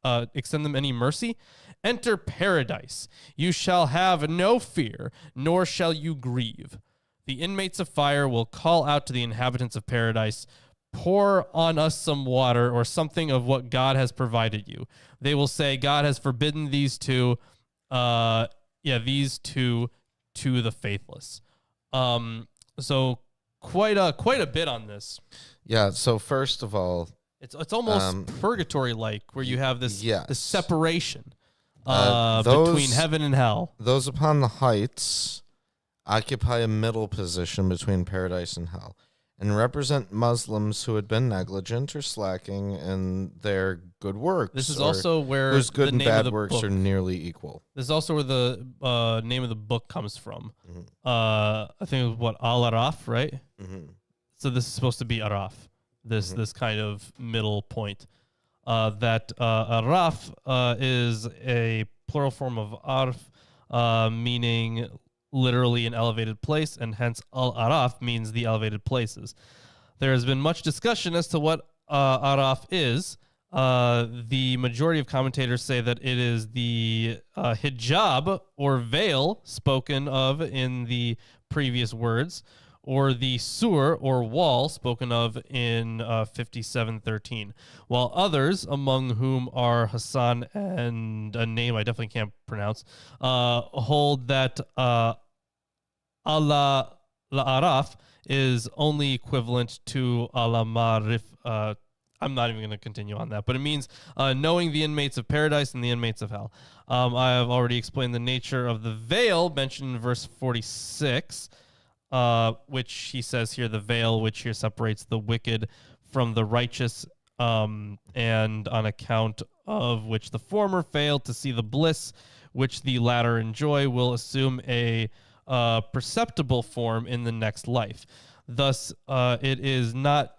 any mercy? Enter paradise. You shall have no fear, nor shall you grieve. The inmates of fire will call out to the inhabitants of paradise, pour on us some water or something of what God has provided you. They will say, God has forbidden these two to the faithless. So quite a bit on this. Yeah. So first of all, it's almost purgatory-like, where you have this separation those, between heaven and hell. Those upon the heights occupy a middle position between paradise and hell, and represent Muslims who had been negligent or slacking in their good works. This is also where whose good the and name of bad the works book, are nearly equal. This is also where the name of the book comes from. Mm-hmm. I think it was Araf, right? Mm-hmm. So this is supposed to be Araf, this kind of middle point. That Araf is a plural form of Arf, meaning literally an elevated place, and hence Al-Araf means the elevated places. There has been much discussion as to what Araf is. The majority of commentators say that it is the hijab or veil spoken of in the previous words, or the sur or wall spoken of in 57:13, while others, among whom are Hassan and a name I definitely can't pronounce, hold that Allah Araf is only equivalent to Allah Marif. I'm not even going to continue on that, but it means knowing the inmates of paradise and the inmates of hell. I have already explained the nature of the veil mentioned in verse 46, which he says here, the veil which here separates the wicked from the righteous, and on account of which the former fail to see the bliss which the latter enjoy, will assume a perceptible form in the next life. Thus, it is not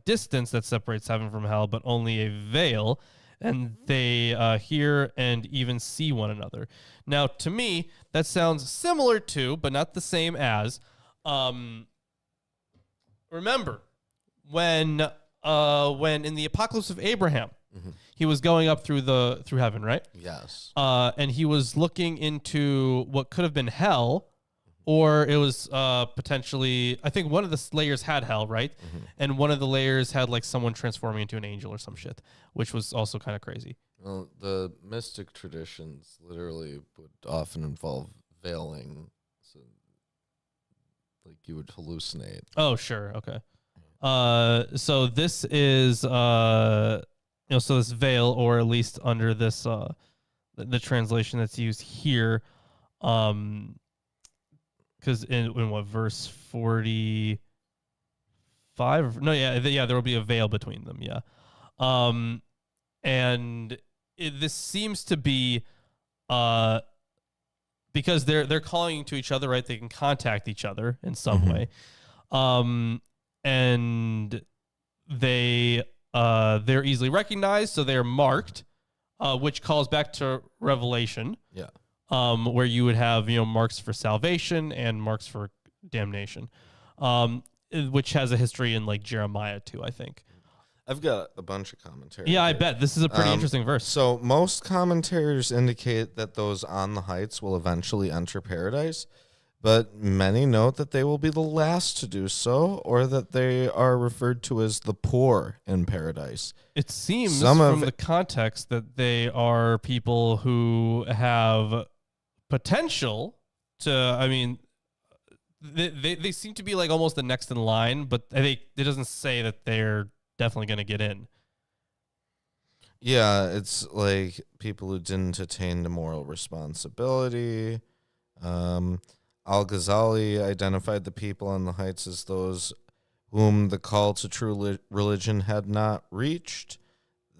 distance that separates heaven from hell, but only a veil, and they hear and even see one another. Now, to me, that sounds similar to, but not the same as, remember, when in the Apocalypse of Abraham, he was going up through heaven, right? Yes. And he was looking into what could have been hell, or it was potentially, I think one of the layers had hell, right? Mm-hmm. And one of the layers had like someone transforming into an angel or some shit, which was also kind of crazy. Well, the mystic traditions literally would often involve veiling, so like you would hallucinate. Oh, sure, okay. So this is so this veil, or at least under this the translation that's used here, because in what, verse 45? No, there will be a veil between them, yeah. And this seems to be because they're calling to each other, right? They can contact each other in some way, and they're easily recognized, so they're marked, which calls back to Revelation. Yeah. Where you would have marks for salvation and marks for damnation, which has a history in like Jeremiah too, I think. I've got a bunch of commentary. Yeah, I bet this is a pretty interesting verse. So most commentators indicate that those on the heights will eventually enter paradise, but many note that they will be the last to do so, or that they are referred to as the poor in paradise. It seems from the context that they are people who have potential to, I mean, they seem to be like almost the next in line, but it doesn't say that they're definitely going to get in. Yeah, it's like people who didn't attain to moral responsibility. Al-Ghazali identified the people on the heights as those whom the call to true religion had not reached.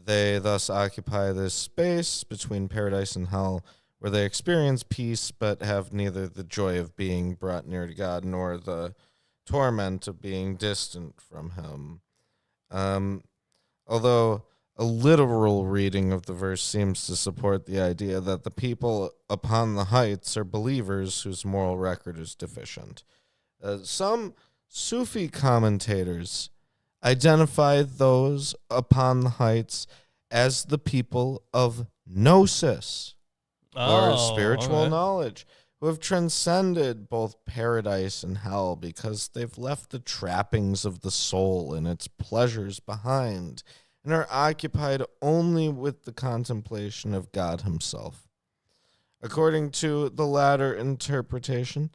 They thus occupy this space between paradise and hell, where they experience peace but have neither the joy of being brought near to God nor the torment of being distant from him. Although a literal reading of the verse seems to support the idea that the people upon the heights are believers whose moral record is deficient. Some Sufi commentators identify those upon the heights as the people of gnosis, or spiritual knowledge, who have transcended both paradise and hell because they've left the trappings of the soul and its pleasures behind and are occupied only with the contemplation of God himself. According to the latter interpretation,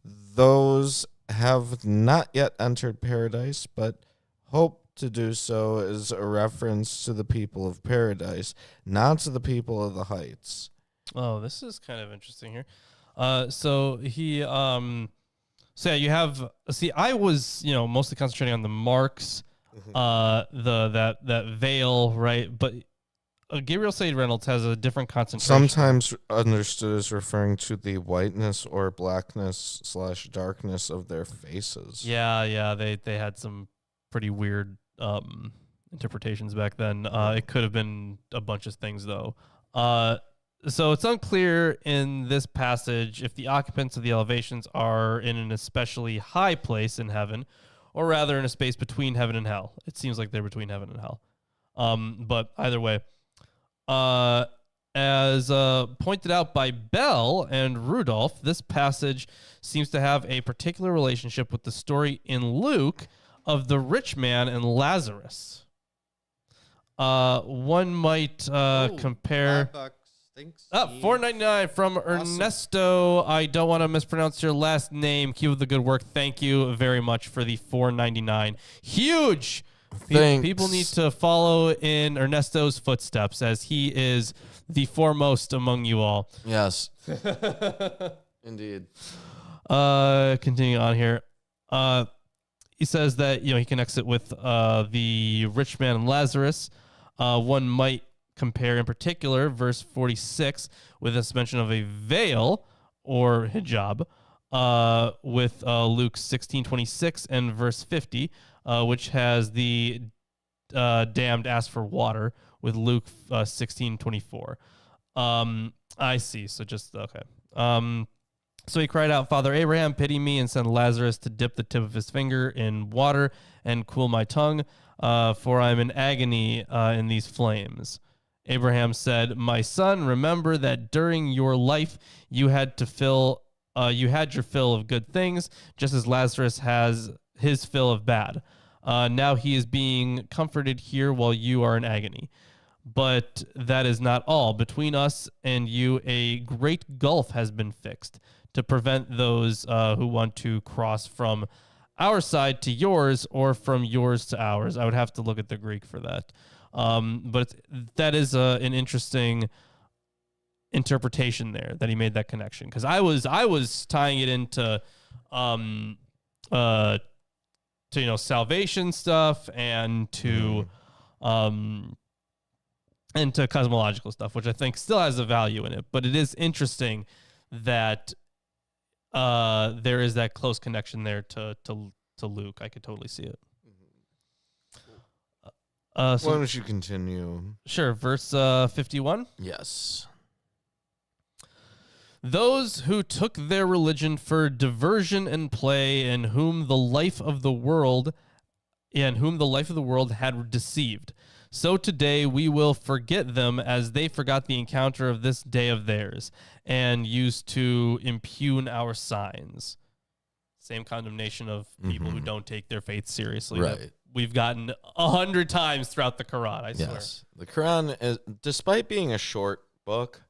those have not yet entered paradise, but hope to do so is a reference to the people of paradise, not to the people of the heights. Oh, this is kind of interesting here. So he, so yeah, you have, see, I was, mostly concentrating on the marks, that veil, right? But Gabriel Said Reynolds has a different concentration. Sometimes understood as referring to the whiteness or blackness / darkness of their faces. Yeah, they had some pretty weird interpretations back then. It could have been a bunch of things, though. So it's unclear in this passage if the occupants of the elevations are in an especially high place in heaven, or rather in a space between heaven and hell. It seems like they're between heaven and hell. But either way, as pointed out by Bell and Rudolph, this passage seems to have a particular relationship with the story in Luke of the rich man and Lazarus. One might compare... $4.99 from Ernesto. I don't want to mispronounce your last name. Keep up the good work. Thank you very much for the $4.99. Huge. People need to follow in Ernesto's footsteps, as he is the foremost among you all. Yes. Indeed. Continuing on here. He says that he connects it with the rich man and Lazarus. One might compare in particular verse 46 with this mention of a veil or hijab with Luke 16:26 and verse 50, which has the damned ask for water with Luke 16:24. I see. So just okay. So he cried out, "Father Abraham, pity me and send Lazarus to dip the tip of his finger in water and cool my tongue, for I am in agony in these flames." Abraham said, "My son, remember that during your life you had your fill of good things, just as Lazarus has his fill of bad. Now he is being comforted here while you are in agony. But that is not all. Between us and you, a great gulf has been fixed to prevent those who want to cross from our side to yours or from yours to ours." I would have to look at the Greek for that. But that is an interesting interpretation there that he made that connection, because I was tying it into salvation stuff and to and to cosmological stuff, which I think still has a value in it. But it is interesting that there is that close connection there to Luke. I could totally see it. Why don't you continue? Sure. Verse 51. Yes. Those who took their religion for diversion and play, and whom the life of the world had deceived. So today we will forget them as they forgot the encounter of this day of theirs, and used to impugn our signs. Same condemnation of people who don't take their faith seriously. Right. We've gotten 100 times throughout the Quran, I swear. Yes. The Quran, is, despite being a short book,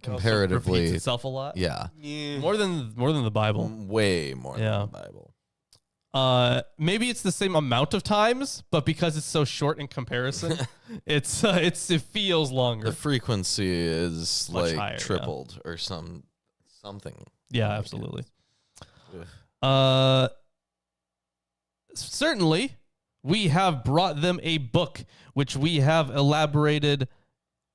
comparatively, repeats itself a lot. Yeah. More than the Bible. Way more than the Bible. Maybe it's the same amount of times, but because it's so short in comparison, it feels longer. The frequency is Much like higher, tripled or something. Yeah, absolutely. Certainly, we have brought them a book which we have elaborated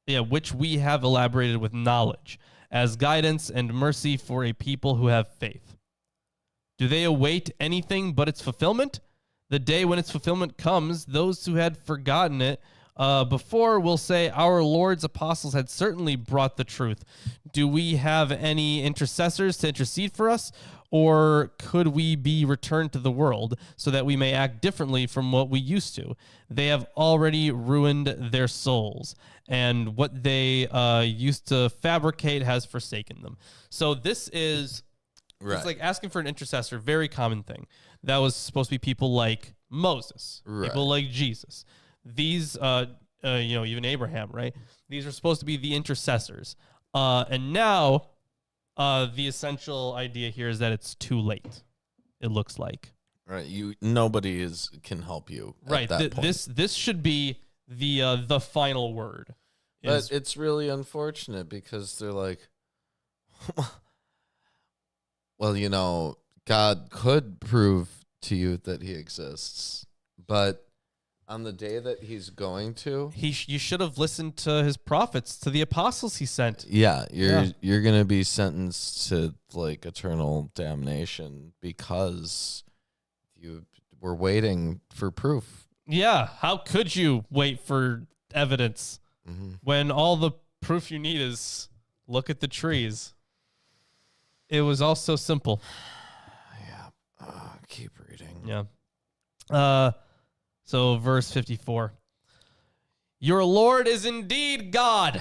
with knowledge, as guidance and mercy for a people who have faith. Do they await anything but its fulfillment? The day when its fulfillment comes, those who had forgotten it before will say, our Lord's apostles had certainly brought the truth. Do we have any intercessors to intercede for us? Or could we be returned to the world so that we may act differently from what we used to? They have already ruined their souls, and what they used to fabricate has forsaken them. So this is it's like asking for an intercessor, very common thing. That was supposed to be people like Moses, people like Jesus. These, even Abraham, right? These are supposed to be the intercessors. And now the essential idea here is that it's too late, it looks like. Right. Nobody can help you. Right. At that point. This should be the final word. But it's really unfortunate because they're like, well, God could prove to you that he exists, but on the day that he's going to, you should have listened to his prophets, to the apostles he sent. Yeah, you're going to be sentenced to like eternal damnation because you were waiting for proof. Yeah, how could you wait for evidence when all the proof you need is look at the trees? It was all so simple. Yeah. Keep reading. Yeah. So verse 54. Your Lord is indeed God,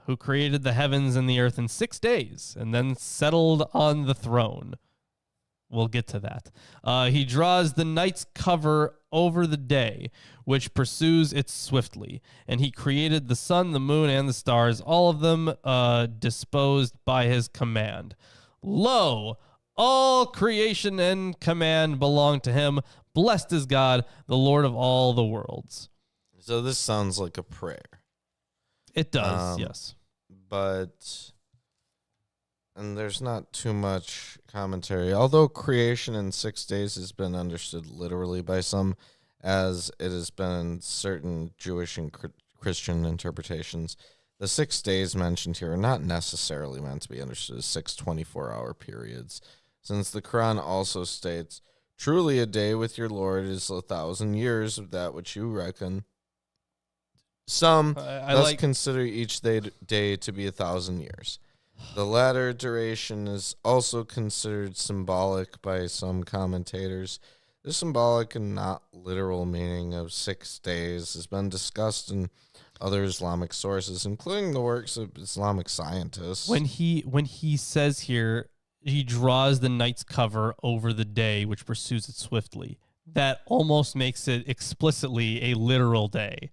who created the heavens and the earth in 6 days and then settled on the throne. We'll get to that. He draws the night's cover over the day, which pursues it swiftly. And he created the sun, the moon, and the stars, all of them disposed by his command. Lo, all creation and command belong to him. Blessed is God, the Lord of all the worlds. So this sounds like a prayer. It does, yes. And there's not too much commentary. Although creation in 6 days has been understood literally by some, as it has been in certain Jewish and Christian interpretations, the 6 days mentioned here are not necessarily meant to be understood as 6 24-hour periods, since the Quran also states, truly a day with your Lord is 1,000 years of that which you reckon. Some thus consider each day to be 1,000 years. The latter duration is also considered symbolic by some commentators. The symbolic and not literal meaning of 6 days has been discussed in other Islamic sources, including the works of Islamic scientists. When he says here, he draws the night's cover over the day, which pursues it swiftly, that almost makes it explicitly a literal day,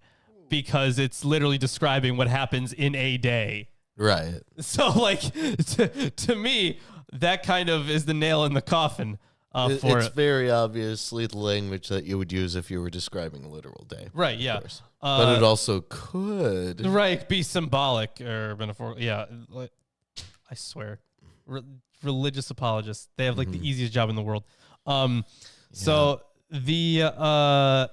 because it's literally describing what happens in a day. Right. So, like, to me, that kind of is the nail in the coffin for it's it. very obviously the language that you would use if you were describing a literal day. Right, yeah. But it also could. Right, be symbolic or metaphorical. Yeah, I swear. Religious apologists, they have, like, the easiest job in the world. So, the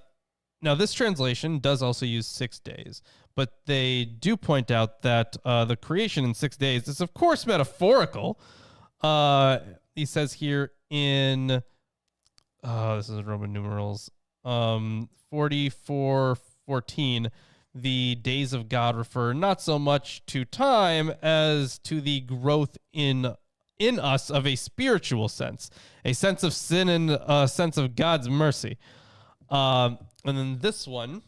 Now, this translation does also use 6 days, but they do point out that the creation in 6 days is, of course, metaphorical. He says here in, this is Roman numerals, 44:14, the days of God refer not so much to time as to the growth in us of a spiritual sense, a sense of sin and a sense of God's mercy. And then this one,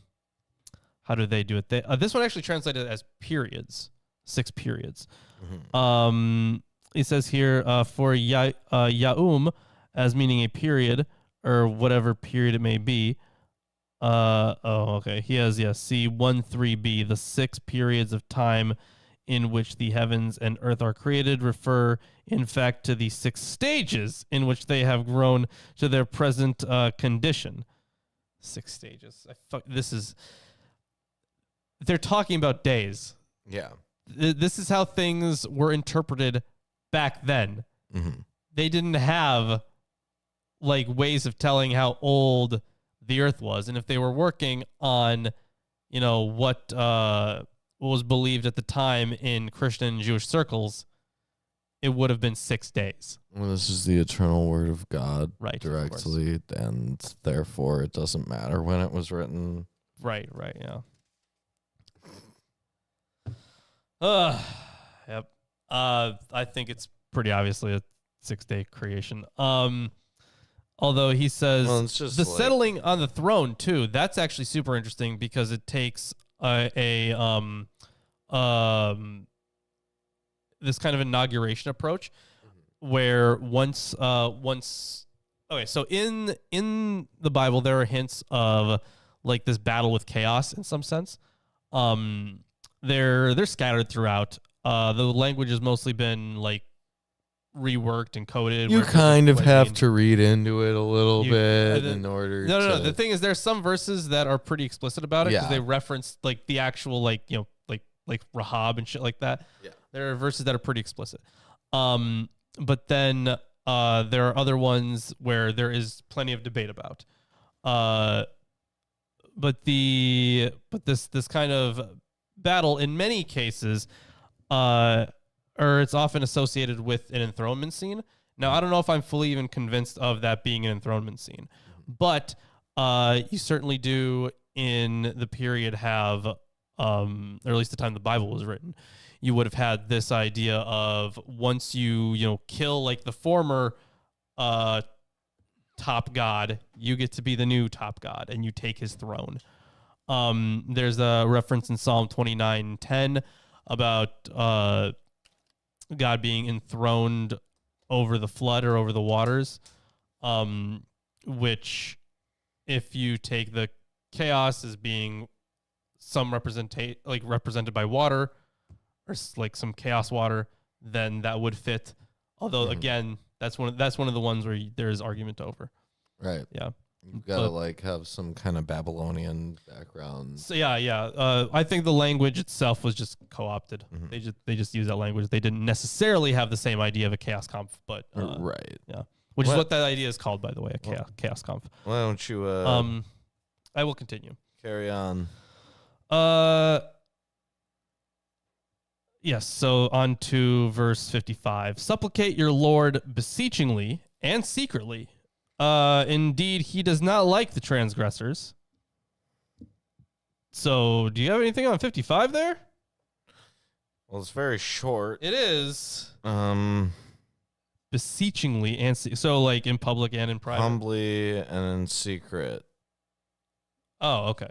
how do they do it? This one actually translated as periods, 6 periods. It says here for Yaum as meaning a period or whatever period it may be. Okay. He has, C13b, the 6 periods of time in which the heavens and earth are created refer, in fact, to the 6 stages in which they have grown to their present condition. 6 stages. They're talking about days. Yeah. This is how things were interpreted back then. Mm-hmm. They didn't have like ways of telling how old the earth was, and if they were working on, what was believed at the time in Christian and Jewish circles, it would have been 6 days. Well, this is the eternal word of God, right? Directly, and therefore it doesn't matter when it was written. Right, yeah. Yep. I think it's pretty obviously a 6-day creation. Although he says it's just the settling on the throne too. That's actually super interesting because it takes this kind of inauguration approach where once okay, so in the Bible there are hints of like this battle with chaos in some sense. They're scattered throughout. The language has mostly been like reworked and coded. You kind of have to read into it a little bit in order. No. The thing is, there's some verses that are pretty explicit about it because they reference like the actual like Rahab and shit like that. Yeah. There are verses that are pretty explicit. But then there are other ones where there is plenty of debate about. But this kind of battle in many cases, or it's often associated with an enthronement scene. Now, I don't know if I'm fully even convinced of that being an enthronement scene, but you certainly do in the period have, or at least the time the Bible was written, you would have had this idea of once you kill like the former top god, you get to be the new top god and you take his throne. There's a reference in Psalm 29:10 about God being enthroned over the flood or over the waters, which if you take the chaos as being some represented by water or like some chaos water, then that would fit. Although again, that's one of the ones where there is argument over. Right. Yeah. You've got to have some kind of Babylonian background. So yeah. I think the language itself was just co-opted. Mm-hmm. They just used that language. They didn't necessarily have the same idea of a chaos conf, but right. Yeah. Which is what that idea is called, by the way, a chaos conf. Why don't you I will continue. Carry on. Yes, so on to verse 55. Supplicate your Lord beseechingly and secretly. Indeed, he does not like the transgressors. So, do you have anything on 55 there? Well, it's very short. It is. Beseechingly and so like in public and in private. Humbly and in secret. Oh, okay.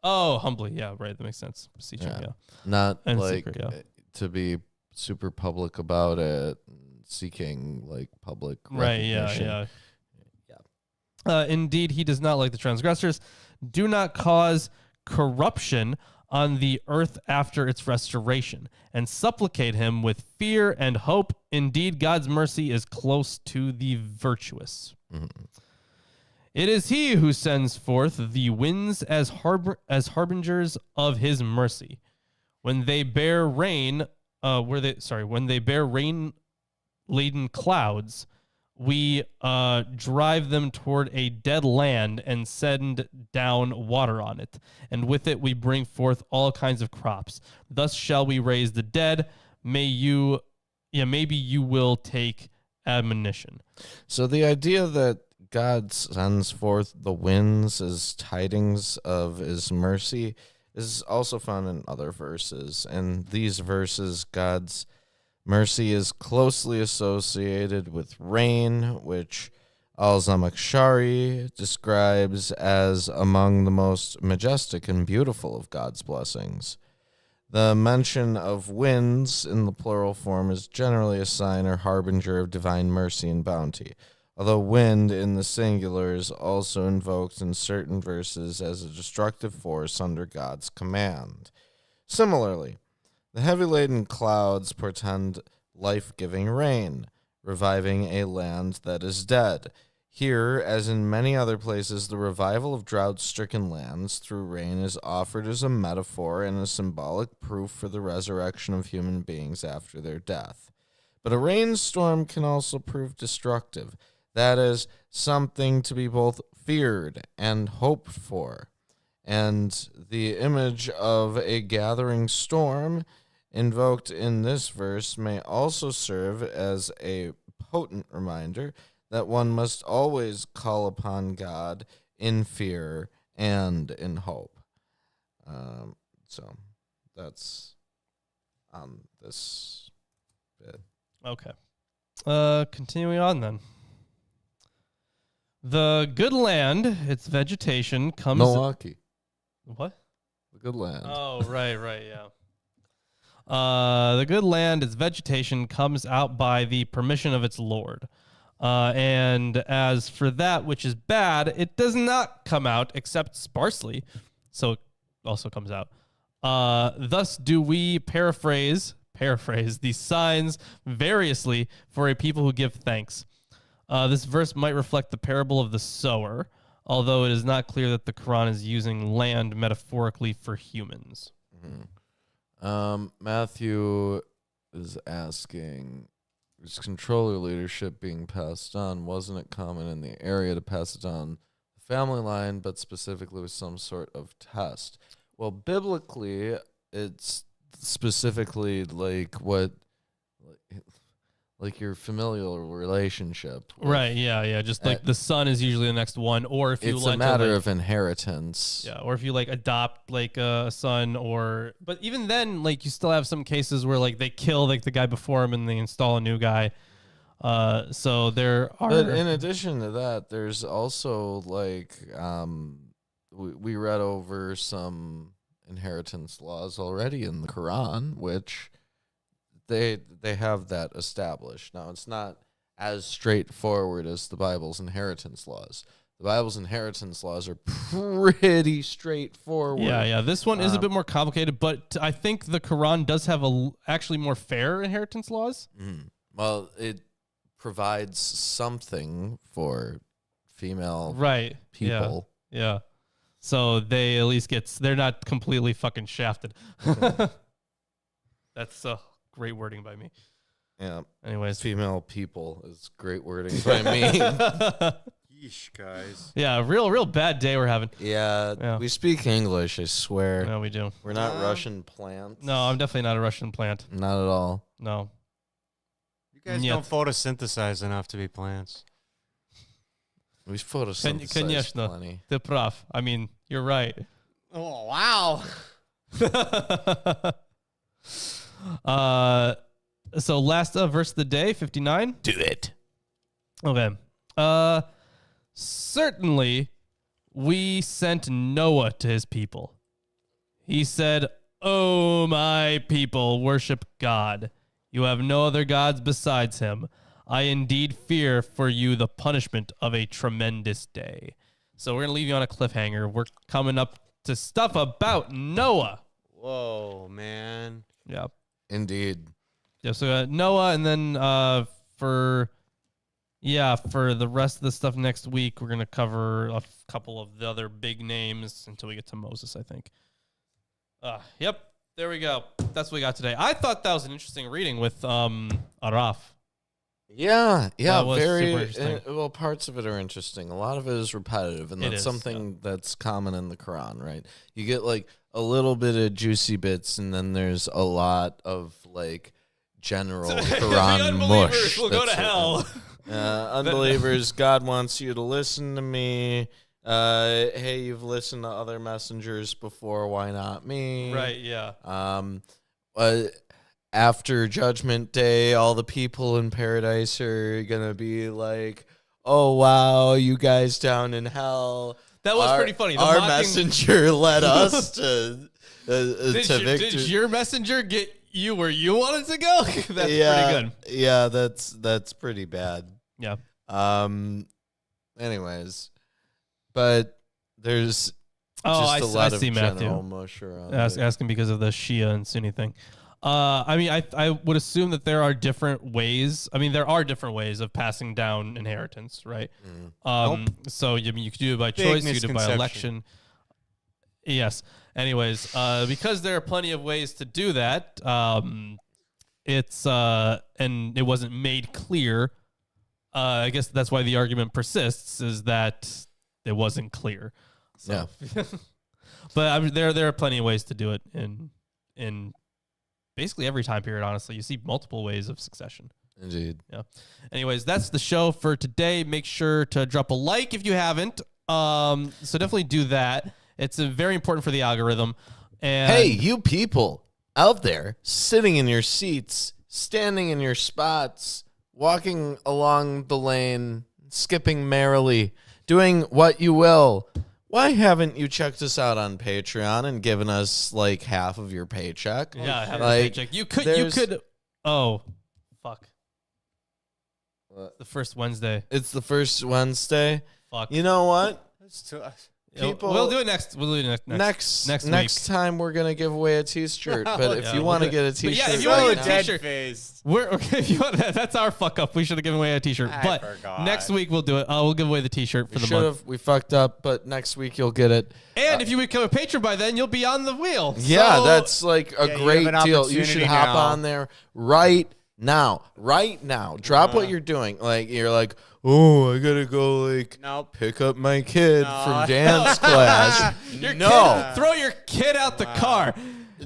Oh, humbly. Yeah, right. That makes sense. Beseeching, yeah. Not and like secret, to be super public about it. Seeking like public recognition. Indeed, he does not like the transgressors. Do not cause corruption on the earth after its restoration, and supplicate him with fear and hope. Indeed, God's mercy is close to the virtuous. Mm-hmm. It is he who sends forth the winds as harbingers of his mercy. When they bear rain, when they bear rain laden clouds, we drive them toward a dead land and send down water on it. And with it we bring forth all kinds of crops. Thus shall we raise the dead. Maybe you will take admonition. So the idea that God sends forth the winds as tidings of his mercy is also found in other verses. In these verses, God's mercy is closely associated with rain, which Al-Zamakhshari describes as among the most majestic and beautiful of God's blessings. The mention of winds in the plural form is generally a sign or harbinger of divine mercy and bounty, although wind in the singular is also invoked in certain verses as a destructive force under God's command. Similarly, the heavy-laden clouds portend life-giving rain, reviving a land that is dead. Here, as in many other places, the revival of drought-stricken lands through rain is offered as a metaphor and a symbolic proof for the resurrection of human beings after their death. But a rainstorm can also prove destructive. That is, something to be both feared and hoped for. And the image of a gathering storm invoked in this verse may also serve as a potent reminder that one must always call upon God in fear and in hope. So that's on this bit. Okay. Continuing on then. The good land, its vegetation comes... Milwaukee, What? the good land. Oh, right, yeah. The good land, its vegetation comes out by the permission of its Lord. And as for that which is bad, it does not come out except sparsely. So it also comes out. Thus do we paraphrase these signs variously for a people who give thanks. This verse might reflect the parable of the sower, although it is not clear that the Quran is using land metaphorically for humans. Mm-hmm. Matthew is asking, is controller leadership being passed on? Wasn't it common in the area to pass it on the family line, but specifically with some sort of test? Well, biblically, it's specifically like what... like your familial relationship. Right, yeah. Just like the son is usually the next one, or if you it's like a matter to, like, of inheritance. yeah, or if you like adopt like a son, or but even then, like you still have some cases where like they kill like the guy before him and they install a new guy. So there are. But in addition to that, there's also like we read over some inheritance laws already in the Quran, which they have that established. Now, it's not as straightforward as the Bible's inheritance laws. The Bible's inheritance laws are pretty straightforward. Yeah. This one is a bit more complicated, but I think the Quran does have actually more fair inheritance laws. Well, it provides something for female people. Yeah. So they at least they're not completely fucking shafted. That's great wording by me. Yeah. Anyways, female people is great wording by me. Yeesh, guys. Yeah, real bad day we're having. Yeah, we speak English, I swear. No, we do. We're not Russian plants. No, I'm definitely not a Russian plant. Not at all. No. You guys don't photosynthesize enough to be plants. We photosynthesize plenty. The prof. I mean, you're right. Oh, wow. So last verse of the day, 59. Do it. Okay. Certainly we sent Noah to his people. He said, "O my people, worship God. You have no other gods besides him. I indeed fear for you the punishment of a tremendous day." So we're going to leave you on a cliffhanger. We're coming up to stuff about Noah. Whoa, man. Yeah. Indeed. Yeah, so Noah, and then for the rest of the stuff next week, we're going to cover a couple of the other big names until we get to Moses, I think. Yep, there we go. That's what we got today. I thought that was an interesting reading with Araf. Yeah, That was very super interesting. well. Parts of it are interesting. A lot of it is repetitive, and that's is, something that's common in the Quran, right? You get like a little bit of juicy bits, and then there's a lot of like general Quran unbelievers mush. will go that's to hell. Unbelievers, God wants you to listen to me. Hey, you've listened to other messengers before. Why not me? Right, yeah. After Judgment Day, all the people in paradise are gonna be like, "Oh wow, you guys down in hell." That was pretty funny. The Our mocking- messenger led us to victory. Did your messenger get you where you wanted to go? That's pretty good. Yeah, that's pretty bad. Yeah. Anyways, but there's Oh, just a lot of see Matthew general mush around it. asking because of the Shia and Sunni thing. I mean, I would assume that there are different ways. I mean, there are different ways of passing down inheritance, right? So you could do it by choice, you could do it by election. Yes. Anyways, because there are plenty of ways to do that, it's and it wasn't made clear. I guess that's why the argument persists, is that it wasn't clear. So. Yeah. But I mean, there are plenty of ways to do it in basically every time period. Honestly, you see multiple ways of succession. Indeed. Yeah. Anyways, that's the show for today. Make sure to drop a like if you haven't. So definitely do that. It's very important for the algorithm. And hey, you people out there sitting in your seats, standing in your spots, walking along the lane, skipping merrily, doing what you will. Why haven't you checked us out on Patreon and given us like half of your paycheck? Yeah, half like, your paycheck. You could. Oh, fuck. What? The first Wednesday. It's the first Wednesday. Fuck. You know what? People, we'll do it next. We'll do it next week. Next time we're gonna give away a T-shirt. But if you want to get a T-shirt, yeah, if you want to get a T-shirt, we're okay. If you want that's our fuck up. We should have given away a T-shirt. But next week we'll do it. We'll give away the T-shirt for the month. We fucked up, but next week you'll get it. And if you become a patron by then, you'll be on the wheel. Yeah, so, that's like a great deal. You should hop now. on there right now. Drop what you're doing. Like you're like, oh, I gotta go like pick up my kid from dance class. Throw your kid out the car,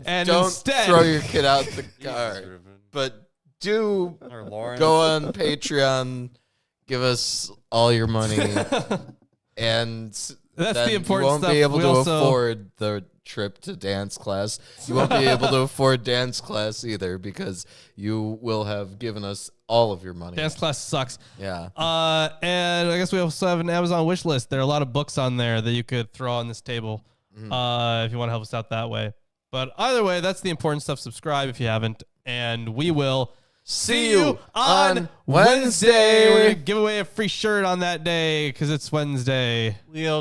and don't instead throw your kid out the car. But do go on Patreon, give us all your money, and that's then the important you won't stuff. be able We to also afford the trip to dance class. You won't be able to afford dance class either because you will have given us all of your money. Dance class sucks. Yeah. And I guess we also have an Amazon wish list. There are a lot of books on there that you could throw on this table if you want to help us out that way. But either way, that's the important stuff. Subscribe if you haven't. And we will see you on Wednesday. We're going to give away a free shirt on that day because it's Wednesday. We'll